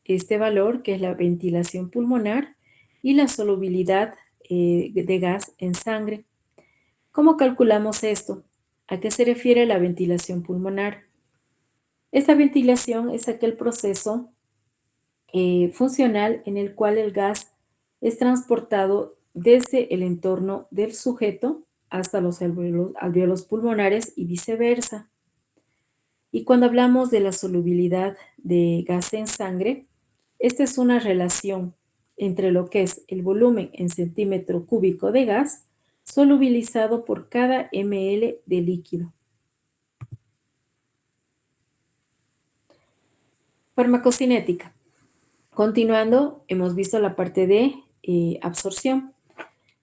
este valor que es la ventilación pulmonar y la solubilidad de gas en sangre. ¿Cómo calculamos esto? ¿A qué se refiere la ventilación pulmonar? Esta ventilación es aquel proceso funcional en el cual el gas es transportado desde el entorno del sujeto hasta los alvéolos pulmonares y viceversa. Y cuando hablamos de la solubilidad de gas en sangre, esta es una relación entre lo que es el volumen en centímetro cúbico de gas solubilizado por cada ml de líquido. Farmacocinética. Continuando, hemos visto la parte de absorción.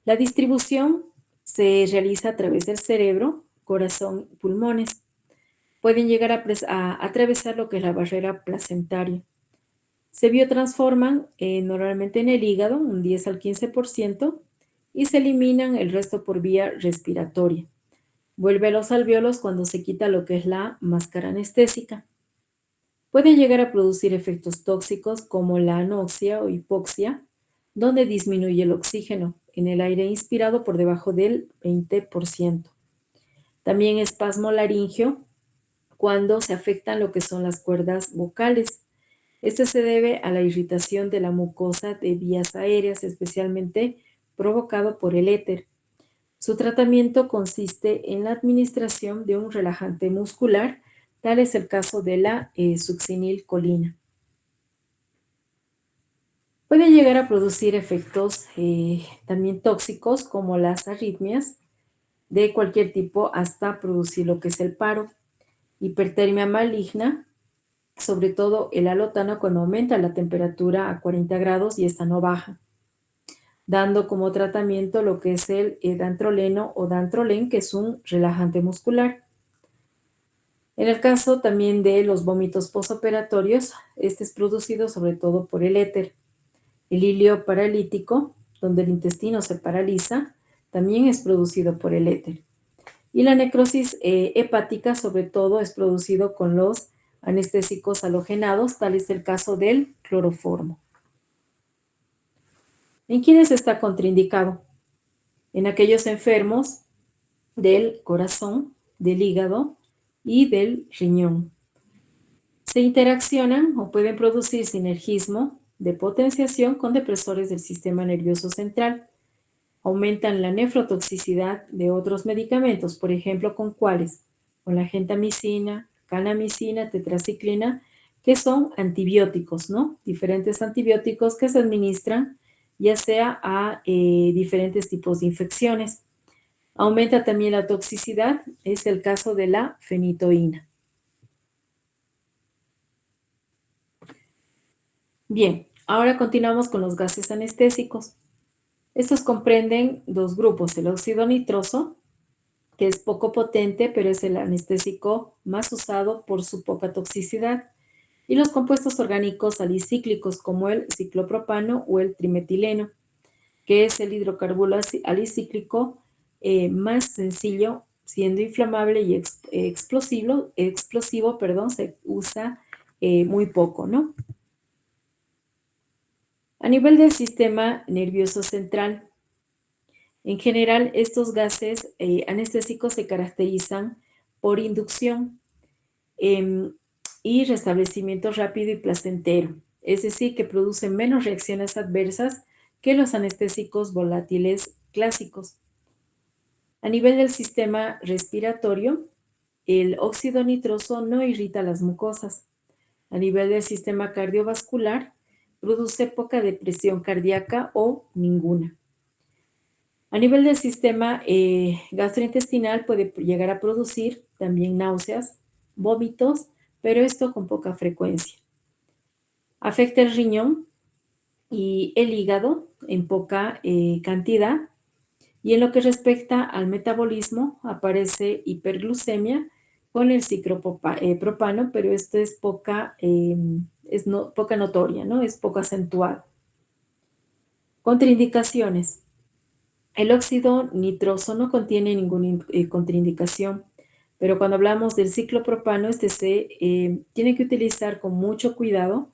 La distribución se realiza a través del cerebro, corazón y pulmones. Pueden llegar a atravesar lo que es la barrera placentaria. Se biotransforman normalmente en el hígado, un 10 al 15%, y se eliminan el resto por vía respiratoria. Vuelve a los alvéolos cuando se quita lo que es la máscara anestésica. Pueden llegar a producir efectos tóxicos como la anoxia o hipoxia, donde disminuye el oxígeno en el aire inspirado por debajo del 20%. También espasmo laringio cuando se afectan lo que son las cuerdas vocales. Este se debe a la irritación de la mucosa de vías aéreas, especialmente provocado por el éter. Su tratamiento consiste en la administración de un relajante muscular, tal es el caso de la succinilcolina. Puede llegar a producir efectos también tóxicos como las arritmias de cualquier tipo hasta producir lo que es el paro, hipertermia maligna, sobre todo el alotano cuando aumenta la temperatura a 40 grados y esta no baja, dando como tratamiento lo que es el dantroleno o dantrolén, que es un relajante muscular. En el caso también de los vómitos postoperatorios, este es producido sobre todo por el éter. El ilio paralítico, donde el intestino se paraliza, también es producido por el éter. Y la necrosis hepática, sobre todo, es producido con los anestésicos halogenados, tal es el caso del cloroformo. ¿En quiénes está contraindicado? En aquellos enfermos del corazón, del hígado y del riñón. Se interaccionan o pueden producir sinergismo de potenciación con depresores del sistema nervioso central. Aumentan la nefrotoxicidad de otros medicamentos, por ejemplo, ¿con cuáles? Con la gentamicina, kanamicina, tetraciclina, que son antibióticos, ¿no? Diferentes antibióticos que se administran ya sea a diferentes tipos de infecciones. Aumenta también la toxicidad, es el caso de la fenitoína. Bien, ahora continuamos con los gases anestésicos. Estos comprenden dos grupos, el óxido nitroso, que es poco potente, pero es el anestésico más usado por su poca toxicidad, y los compuestos orgánicos alicíclicos como el ciclopropano o el trimetileno, que es el hidrocarburo alicíclico más sencillo, siendo inflamable y explosivo, se usa muy poco, ¿no? A nivel del sistema nervioso central, en general, estos gases anestésicos se caracterizan por inducción y restablecimiento rápido y placentero, es decir, que producen menos reacciones adversas que los anestésicos volátiles clásicos. A nivel del sistema respiratorio, el óxido nitroso no irrita las mucosas. A nivel del sistema cardiovascular, produce poca depresión cardíaca o ninguna. A nivel del sistema gastrointestinal puede llegar a producir también náuseas, vómitos, pero esto con poca frecuencia. Afecta el riñón y el hígado en poca cantidad. Y en lo que respecta al metabolismo, aparece hiperglucemia con el ciclopropano, pero esto es poca, poca notoria, ¿no? Es poco acentuado. Contraindicaciones. El óxido nitroso no contiene ninguna contraindicación, pero cuando hablamos del ciclopropano, este se tiene que utilizar con mucho cuidado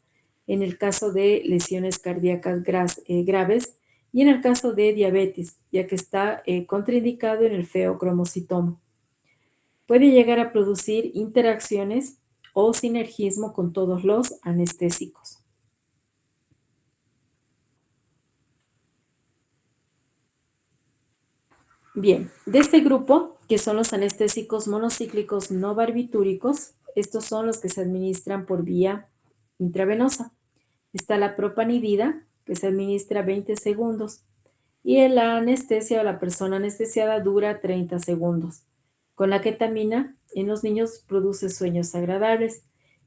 en el caso de lesiones cardíacas graves y en el caso de diabetes, ya que está contraindicado en el feocromocitoma. Puede llegar a producir interacciones o sinergismo con todos los anestésicos. Bien, de este grupo, que son los anestésicos monocíclicos no barbitúricos, estos son los que se administran por vía intravenosa. Está la propanidina, que se administra 20 segundos, y la anestesia o la persona anestesiada dura 30 segundos. Con la ketamina, en los niños produce sueños agradables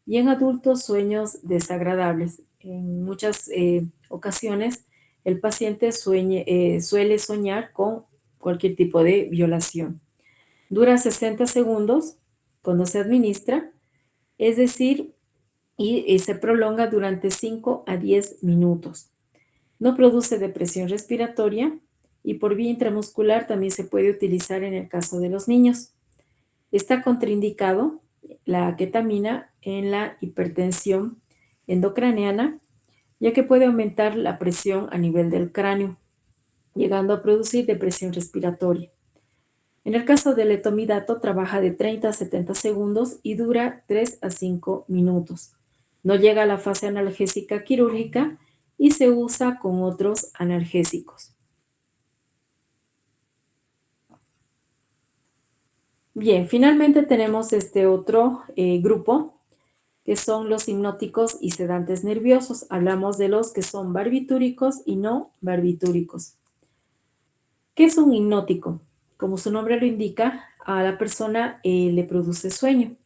y en adultos sueños desagradables. En muchas ocasiones, el paciente suele soñar con cualquier tipo de violación. Dura 60 segundos cuando se administra, es decir, y se prolonga durante 5 a 10 minutos. No produce depresión respiratoria y por vía intramuscular también se puede utilizar en el caso de los niños. Está contraindicado la ketamina en la hipertensión endocraneana, ya que puede aumentar la presión a nivel del cráneo, llegando a producir depresión respiratoria. En el caso del etomidato, trabaja de 30 a 70 segundos y dura 3 a 5 minutos. No llega a la fase analgésica quirúrgica y se usa con otros analgésicos. Bien, finalmente tenemos este otro grupo, que son los hipnóticos y sedantes nerviosos. Hablamos de los que son barbitúricos y no barbitúricos. ¿Qué es un hipnótico? Como su nombre lo indica, a la persona le produce sueño.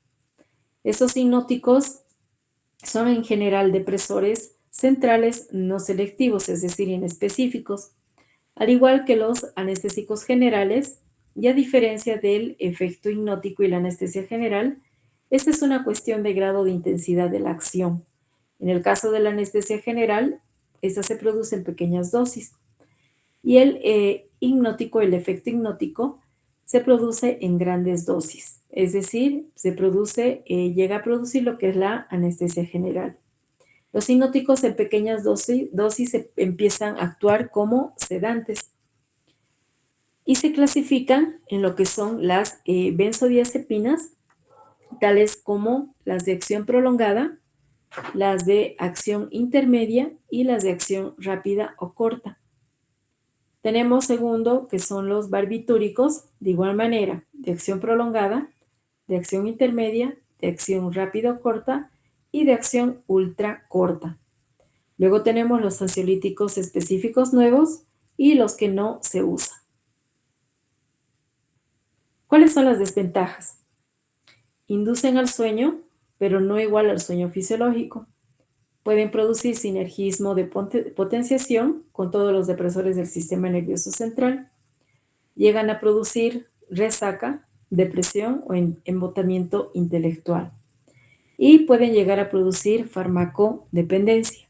Estos hipnóticos son en general depresores centrales no selectivos, es decir, inespecíficos, al igual que los anestésicos generales, y a diferencia del efecto hipnótico y la anestesia general, esta es una cuestión de grado de intensidad de la acción. En el caso de la anestesia general, esta se produce en pequeñas dosis y el hipnótico, el efecto hipnótico, se produce en grandes dosis, es decir, llega a producir lo que es la anestesia general. Los hipnóticos en pequeñas dosis empiezan a actuar como sedantes y se clasifican en lo que son las benzodiazepinas, tales como las de acción prolongada, las de acción intermedia y las de acción rápida o corta. Tenemos segundo, que son los barbitúricos, de igual manera, de acción prolongada, de acción intermedia, de acción rápida o corta y de acción ultra corta. Luego tenemos los ansiolíticos específicos nuevos y los que no se usan. ¿Cuáles son las desventajas? Inducen al sueño, pero no igual al sueño fisiológico. Pueden producir sinergismo de potenciación con todos los depresores del sistema nervioso central. Llegan a producir resaca, depresión o embotamiento intelectual. Y pueden llegar a producir farmacodependencia.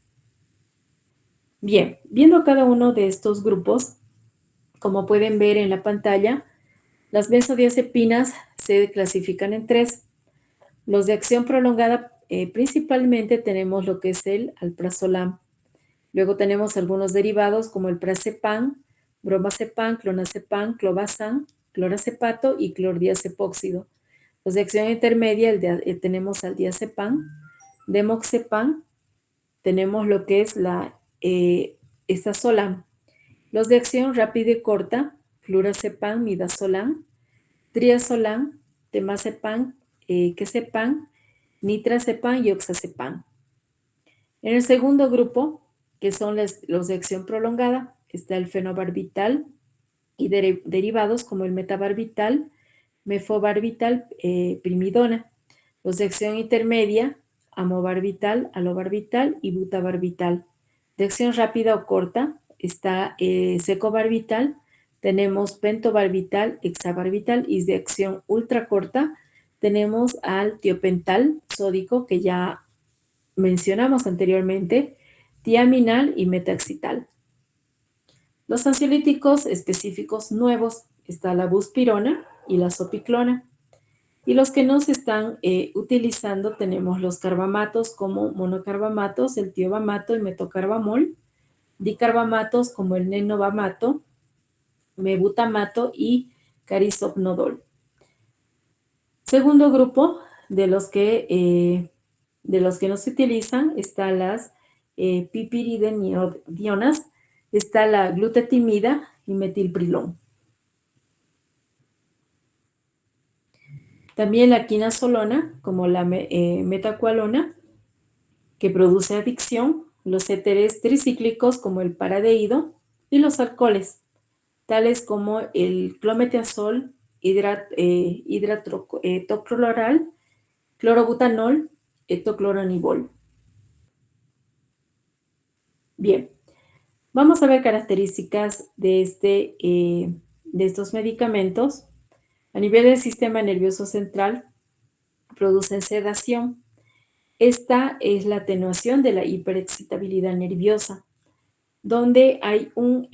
Bien, viendo cada uno de estos grupos, como pueden ver en la pantalla, las benzodiazepinas se clasifican en 3. Los de acción prolongada, principalmente tenemos lo que es el alprazolam. Luego tenemos algunos derivados como el prazepam, bromazepam, clonazepam, clobazam, clorazepato y clordiazepóxido. Los de acción intermedia tenemos al diazepam, demoxepam, tenemos lo que es la estazolam. Los de acción rápida y corta, flurazepam, midazolam, triazolam, temazepam, quesepam, nitrazepam y oxazepam. En el segundo grupo, que son los de acción prolongada, está el fenobarbital y derivados como el metabarbital, mefobarbital, primidona. Los de acción intermedia, amobarbital, alobarbital y butabarbital. De acción rápida o corta está secobarbital, tenemos pentobarbital, hexabarbital, y de acción ultra corta tenemos al tiopental sódico, que ya mencionamos anteriormente, tiaminal y metaxital. Los ansiolíticos específicos nuevos está la buspirona y la zopiclona. Y los que no se están utilizando tenemos los carbamatos como monocarbamatos, el tiobamato y metocarbamol, dicarbamatos como el nenovamato, mebutamato y carisoprodol. Segundo grupo de los que no se utilizan está las pipiridinionas, está la glutetimida y metilprilón. También la quinazolona, como la metacualona, que produce adicción, los éteres tricíclicos como el paradehído y los alcoholes, tales como el clometasol, tocloral, clorobutanol, tocloronibol. Bien, vamos a ver características de estos medicamentos. A nivel del sistema nervioso central, producen sedación. Esta es la atenuación de la hiperexcitabilidad nerviosa, donde hay un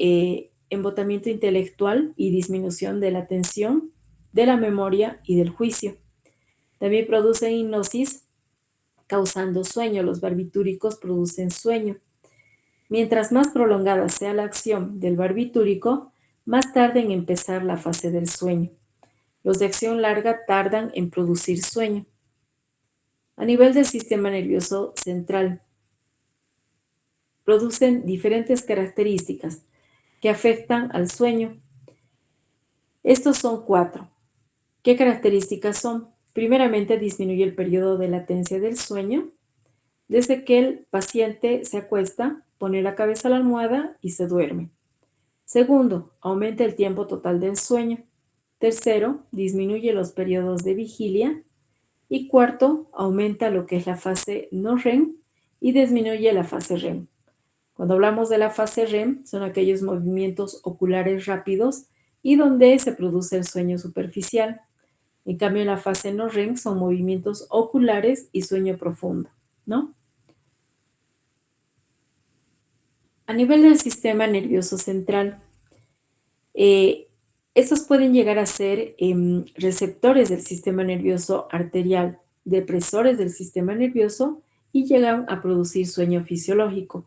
embotamiento intelectual y disminución de la atención, de la memoria y del juicio. También producen hipnosis, causando sueño. Los barbitúricos producen sueño. Mientras más prolongada sea la acción del barbitúrico, más tarda en empezar la fase del sueño. Los de acción larga tardan en producir sueño. A nivel del sistema nervioso central, producen diferentes características que afectan al sueño. Estos son 4. ¿Qué características son? Primeramente, disminuye el periodo de latencia del sueño, desde que el paciente se acuesta, pone la cabeza a la almohada y se duerme. Segundo, aumenta el tiempo total del sueño. Tercero, disminuye los periodos de vigilia. Y cuarto, aumenta lo que es la fase no REM y disminuye la fase REM. Cuando hablamos de la fase REM, son aquellos movimientos oculares rápidos y donde se produce el sueño superficial. En cambio, en la fase no REM son movimientos oculares y sueño profundo, ¿no? A nivel del sistema nervioso central, estos pueden llegar a ser receptores del sistema nervioso arterial, depresores del sistema nervioso y llegan a producir sueño fisiológico.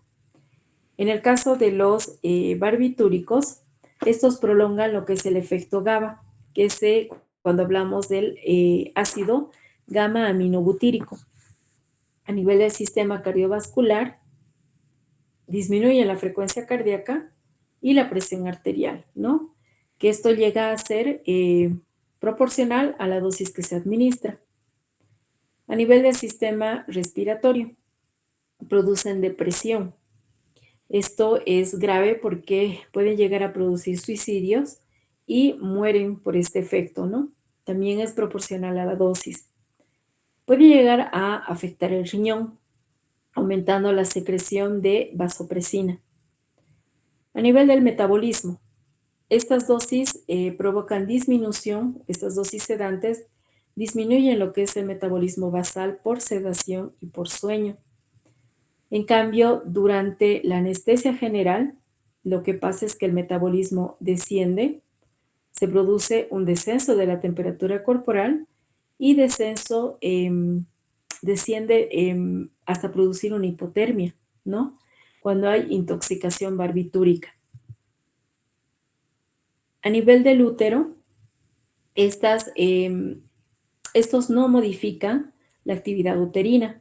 En el caso de los barbitúricos, estos prolongan lo que es el efecto GABA, que es cuando hablamos del ácido gamma-aminobutírico. A nivel del sistema cardiovascular, disminuye la frecuencia cardíaca y la presión arterial, ¿no? Que esto llega a ser proporcional a la dosis que se administra. A nivel del sistema respiratorio, producen depresión. Esto es grave porque pueden llegar a producir suicidios y mueren por este efecto, ¿no? También es proporcional a la dosis. Puede llegar a afectar el riñón, aumentando la secreción de vasopresina. A nivel del metabolismo, estas dosis provocan disminución, estas dosis sedantes disminuyen lo que es el metabolismo basal por sedación y por sueño. En cambio, durante la anestesia general, lo que pasa es que el metabolismo desciende, se produce un descenso de la temperatura corporal y desciende hasta producir una hipotermia, ¿no? Cuando hay intoxicación barbitúrica. A nivel del útero, estos no modifican la actividad uterina,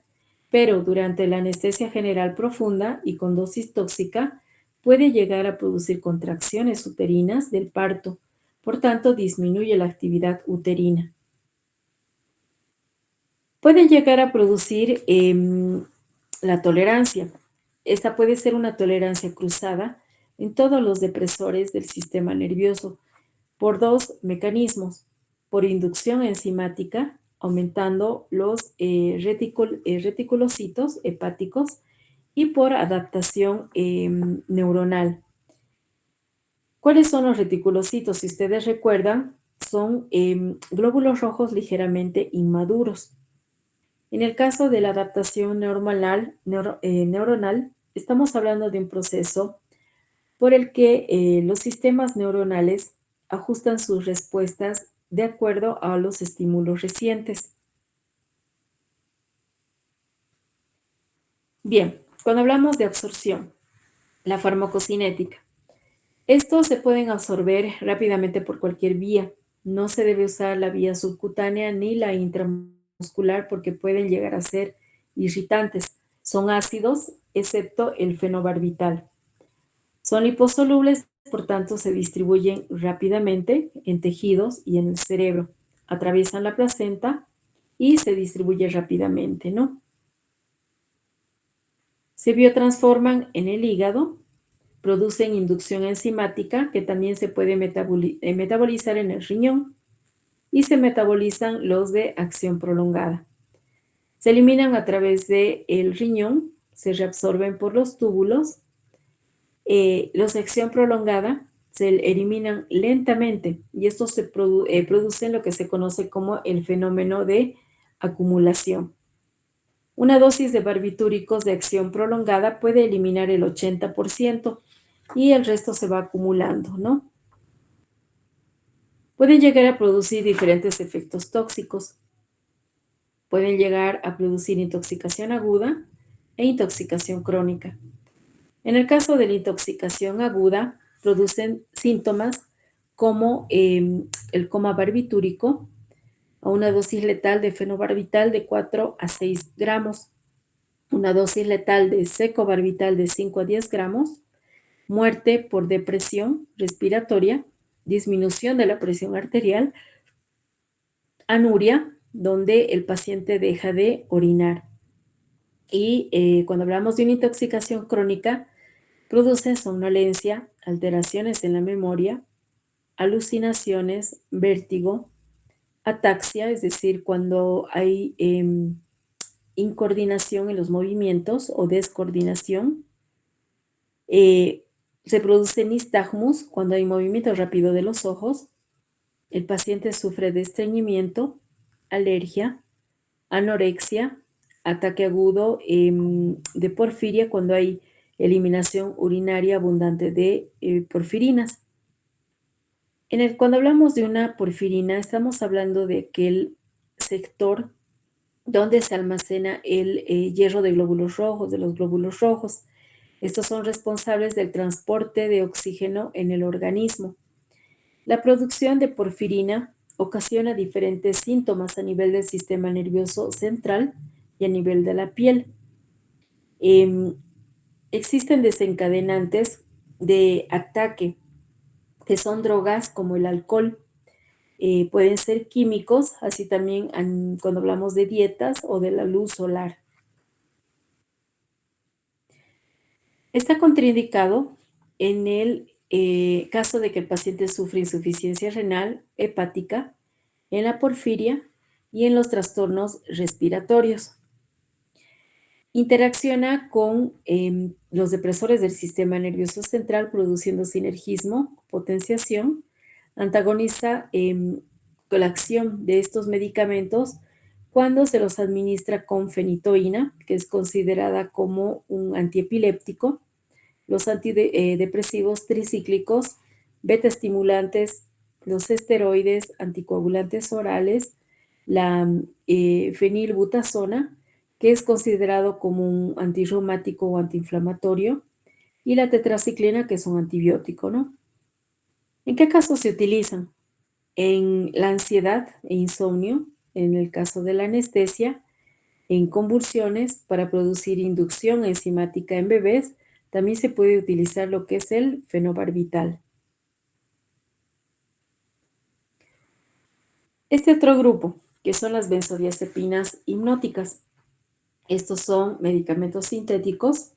pero durante la anestesia general profunda y con dosis tóxica puede llegar a producir contracciones uterinas del parto, por tanto disminuye la actividad uterina. Pueden llegar a producir la tolerancia. Esta puede ser una tolerancia cruzada en todos los depresores del sistema nervioso por 2 mecanismos, por inducción enzimática aumentando los reticulocitos hepáticos y por adaptación neuronal. ¿Cuáles son los reticulocitos? Si ustedes recuerdan, son glóbulos rojos ligeramente inmaduros. En el caso de la adaptación neuronal, estamos hablando de un proceso por el que los sistemas neuronales ajustan sus respuestas de acuerdo a los estímulos recientes. Bien, cuando hablamos de absorción, la farmacocinética, estos se pueden absorber rápidamente por cualquier vía. No se debe usar la vía subcutánea ni la intramuscular porque pueden llegar a ser irritantes. Son ácidos, excepto el fenobarbital. Son liposolubles, por tanto, se distribuyen rápidamente en tejidos y en el cerebro. Atraviesan la placenta y se distribuyen rápidamente, ¿no? Se biotransforman en el hígado, producen inducción enzimática que también se puede metabolizar en el riñón y se metabolizan los de acción prolongada. Se eliminan a través del riñón, se reabsorben por los túbulos. Los de acción prolongada se eliminan lentamente y estos producen lo que se conoce como el fenómeno de acumulación. Una dosis de barbitúricos de acción prolongada puede eliminar el 80% y el resto se va acumulando, ¿no? Pueden llegar a producir diferentes efectos tóxicos. Pueden llegar a producir intoxicación aguda e intoxicación crónica. En el caso de la intoxicación aguda, producen síntomas como el coma barbitúrico a una dosis letal de fenobarbital de 4 a 6 gramos, una dosis letal de secobarbital de 5 a 10 gramos, muerte por depresión respiratoria, disminución de la presión arterial, anuria, donde el paciente deja de orinar. Y cuando hablamos de una intoxicación crónica, produce somnolencia, alteraciones en la memoria, alucinaciones, vértigo, ataxia, es decir, cuando hay incoordinación en los movimientos o descoordinación. Se produce nistagmus cuando hay movimiento rápido de los ojos. El paciente sufre de estreñimiento, alergia, anorexia, ataque agudo de porfiria cuando hay eliminación urinaria abundante de porfirinas. Cuando hablamos de una porfirina, estamos hablando de aquel sector donde se almacena el hierro de glóbulos rojos, de los glóbulos rojos. Estos son responsables del transporte de oxígeno en el organismo. La producción de porfirina ocasiona diferentes síntomas a nivel del sistema nervioso central y a nivel de la piel. Existen desencadenantes de ataque, que son drogas como el alcohol. Pueden ser químicos, así también cuando hablamos de dietas o de la luz solar. Está contraindicado en el caso de que el paciente sufre insuficiencia renal hepática, en la porfiria y en los trastornos respiratorios. Interacciona con los depresores del sistema nervioso central produciendo sinergismo, potenciación, antagoniza con la acción de estos medicamentos cuando se los administra con fenitoína, que es considerada como un antiepiléptico, los antidepresivos tricíclicos, beta estimulantes, los esteroides, anticoagulantes orales, la fenilbutazona, que es considerado como un antirreumático o antiinflamatorio, y la tetraciclina, que es un antibiótico, ¿no? ¿En qué casos se utilizan? En la ansiedad e insomnio, en el caso de la anestesia, en convulsiones para producir inducción enzimática en bebés, también se puede utilizar lo que es el fenobarbital. Este otro grupo, que son las benzodiazepinas hipnóticas. Estos son medicamentos sintéticos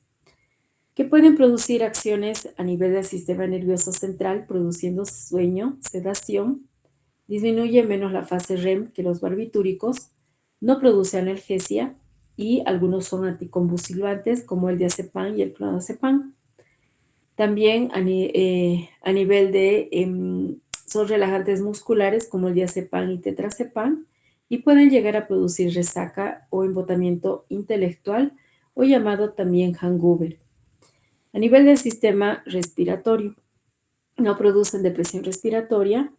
que pueden producir acciones a nivel del sistema nervioso central, produciendo sueño, sedación, disminuye menos la fase REM que los barbitúricos, no produce analgesia y algunos son anticonvulsivantes como el diazepam y el clonazepam. También a nivel de, son relajantes musculares como el diazepam y tetrazepam y pueden llegar a producir resaca o embotamiento intelectual o llamado también hangover. A nivel del sistema respiratorio, no producen depresión respiratoria,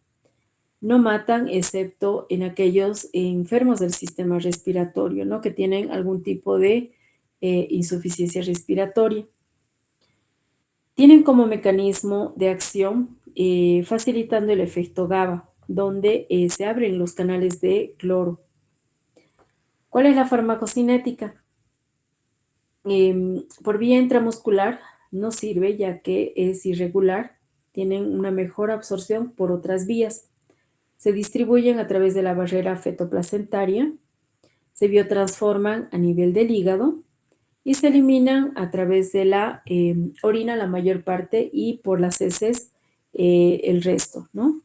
no matan excepto en aquellos enfermos del sistema respiratorio, ¿no? Que tienen algún tipo de insuficiencia respiratoria. Tienen como mecanismo de acción facilitando el efecto GABA, donde se abren los canales de cloro. ¿Cuál es la farmacocinética? Por vía intramuscular no sirve ya que es irregular, tienen una mejor absorción por otras vías. Se distribuyen a través de la barrera fetoplacentaria, se biotransforman a nivel del hígado y se eliminan a través de la orina la mayor parte y por las heces el resto, ¿no?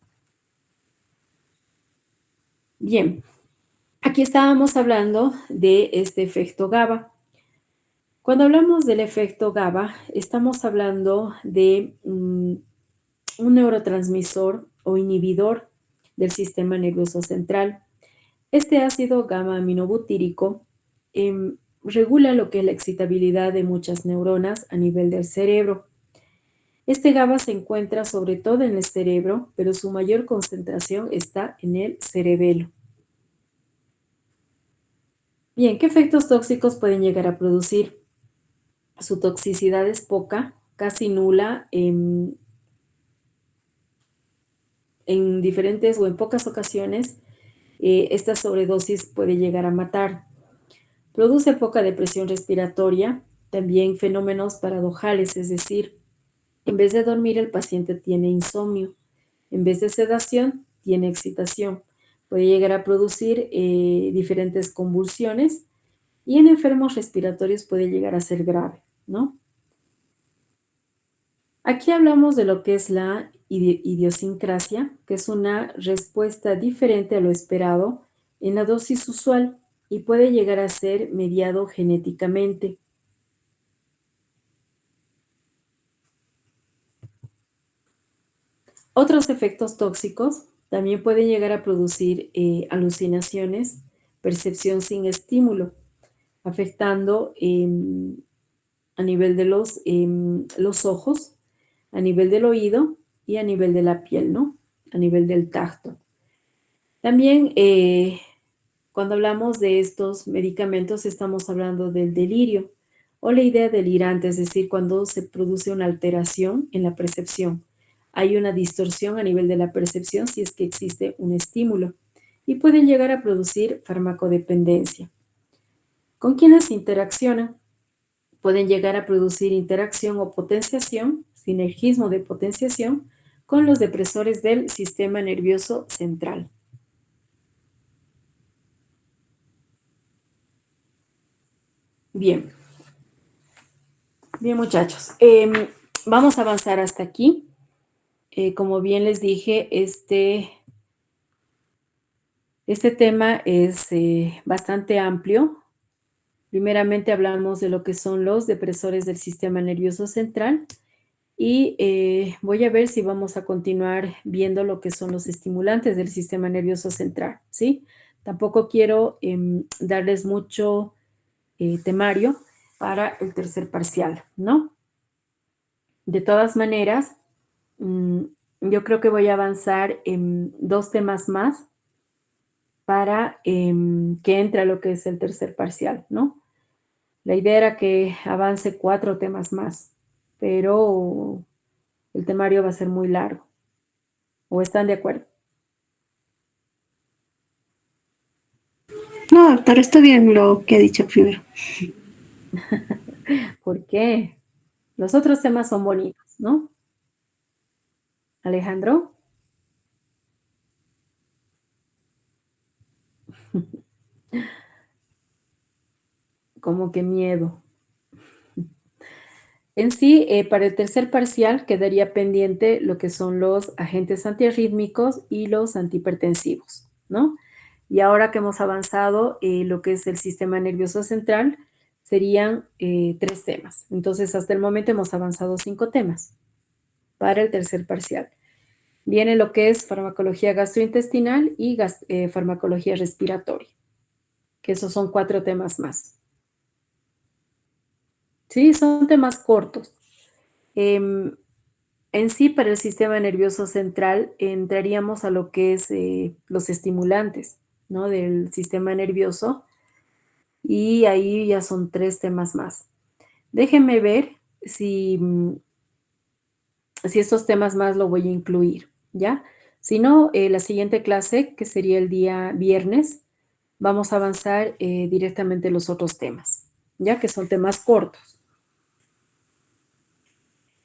Bien, aquí estábamos hablando de este efecto GABA. Cuando hablamos del efecto GABA, estamos hablando de un neurotransmisor o inhibidor del sistema nervioso central. Este ácido gamma-aminobutírico regula lo que es la excitabilidad de muchas neuronas a nivel del cerebro. Este GABA se encuentra sobre todo en el cerebro, pero su mayor concentración está en el cerebelo. Bien, ¿qué efectos tóxicos pueden llegar a producir? Su toxicidad es poca, casi nula en diferentes o en pocas ocasiones. Esta sobredosis puede llegar a matar. Produce poca depresión respiratoria, también fenómenos paradojales, es decir, en vez de dormir el paciente tiene insomnio, en vez de sedación tiene excitación. Puede llegar a producir diferentes convulsiones y en enfermos respiratorios puede llegar a ser grave, ¿no? Aquí hablamos de lo que es la idiosincrasia, que es una respuesta diferente a lo esperado en la dosis usual y puede llegar a ser mediado genéticamente. Otros efectos tóxicos también pueden llegar a producir alucinaciones, percepción sin estímulo, afectando a nivel de los ojos, a nivel del oído y a nivel de la piel, ¿no? A nivel del tacto. También cuando hablamos de estos medicamentos estamos hablando del delirio o la idea delirante, es decir, cuando se produce una alteración en la percepción. Hay una distorsión a nivel de la percepción si es que existe un estímulo y pueden llegar a producir farmacodependencia. ¿Con quiénes interaccionan? Pueden llegar a producir interacción o potenciación, sinergismo de potenciación, con los depresores del sistema nervioso central. Bien, bien muchachos, vamos a avanzar hasta aquí. Como bien les dije, este tema es bastante amplio. Primeramente hablamos de lo que son los depresores del sistema nervioso central y voy a ver si vamos a continuar viendo lo que son los estimulantes del sistema nervioso central, ¿sí? Tampoco quiero darles mucho temario para el tercer parcial, ¿no? De todas maneras, yo creo que voy a avanzar en 2 temas más para que entre a lo que es el tercer parcial, ¿no? La idea era que avance 4 temas más, pero el temario va a ser muy largo. ¿O están de acuerdo? No, doctor, está bien lo que ha dicho primero. ¿Por qué? Los otros temas son bonitos, ¿no? Alejandro. Como que miedo. En sí, para el tercer parcial quedaría pendiente lo que son los agentes antiarrítmicos y los antihipertensivos, ¿no? Y ahora que hemos avanzado, lo que es el sistema nervioso central, serían 3 temas. Entonces, hasta el momento hemos avanzado 5 temas para el tercer parcial. Viene lo que es farmacología gastrointestinal y farmacología respiratoria, que esos son 4 temas más. Sí, son temas cortos. En sí, para el sistema nervioso central, entraríamos a lo que es los estimulantes, ¿no? Del sistema nervioso, y ahí ya son 3 temas más. Déjenme ver si estos temas más lo voy a incluir, ¿ya? Si no, la siguiente clase, que sería el día viernes, vamos a avanzar directamente los otros temas, ya que son temas cortos.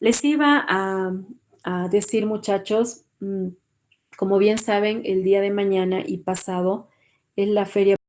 Les iba a decir, muchachos, como bien saben, el día de mañana y pasado es la feria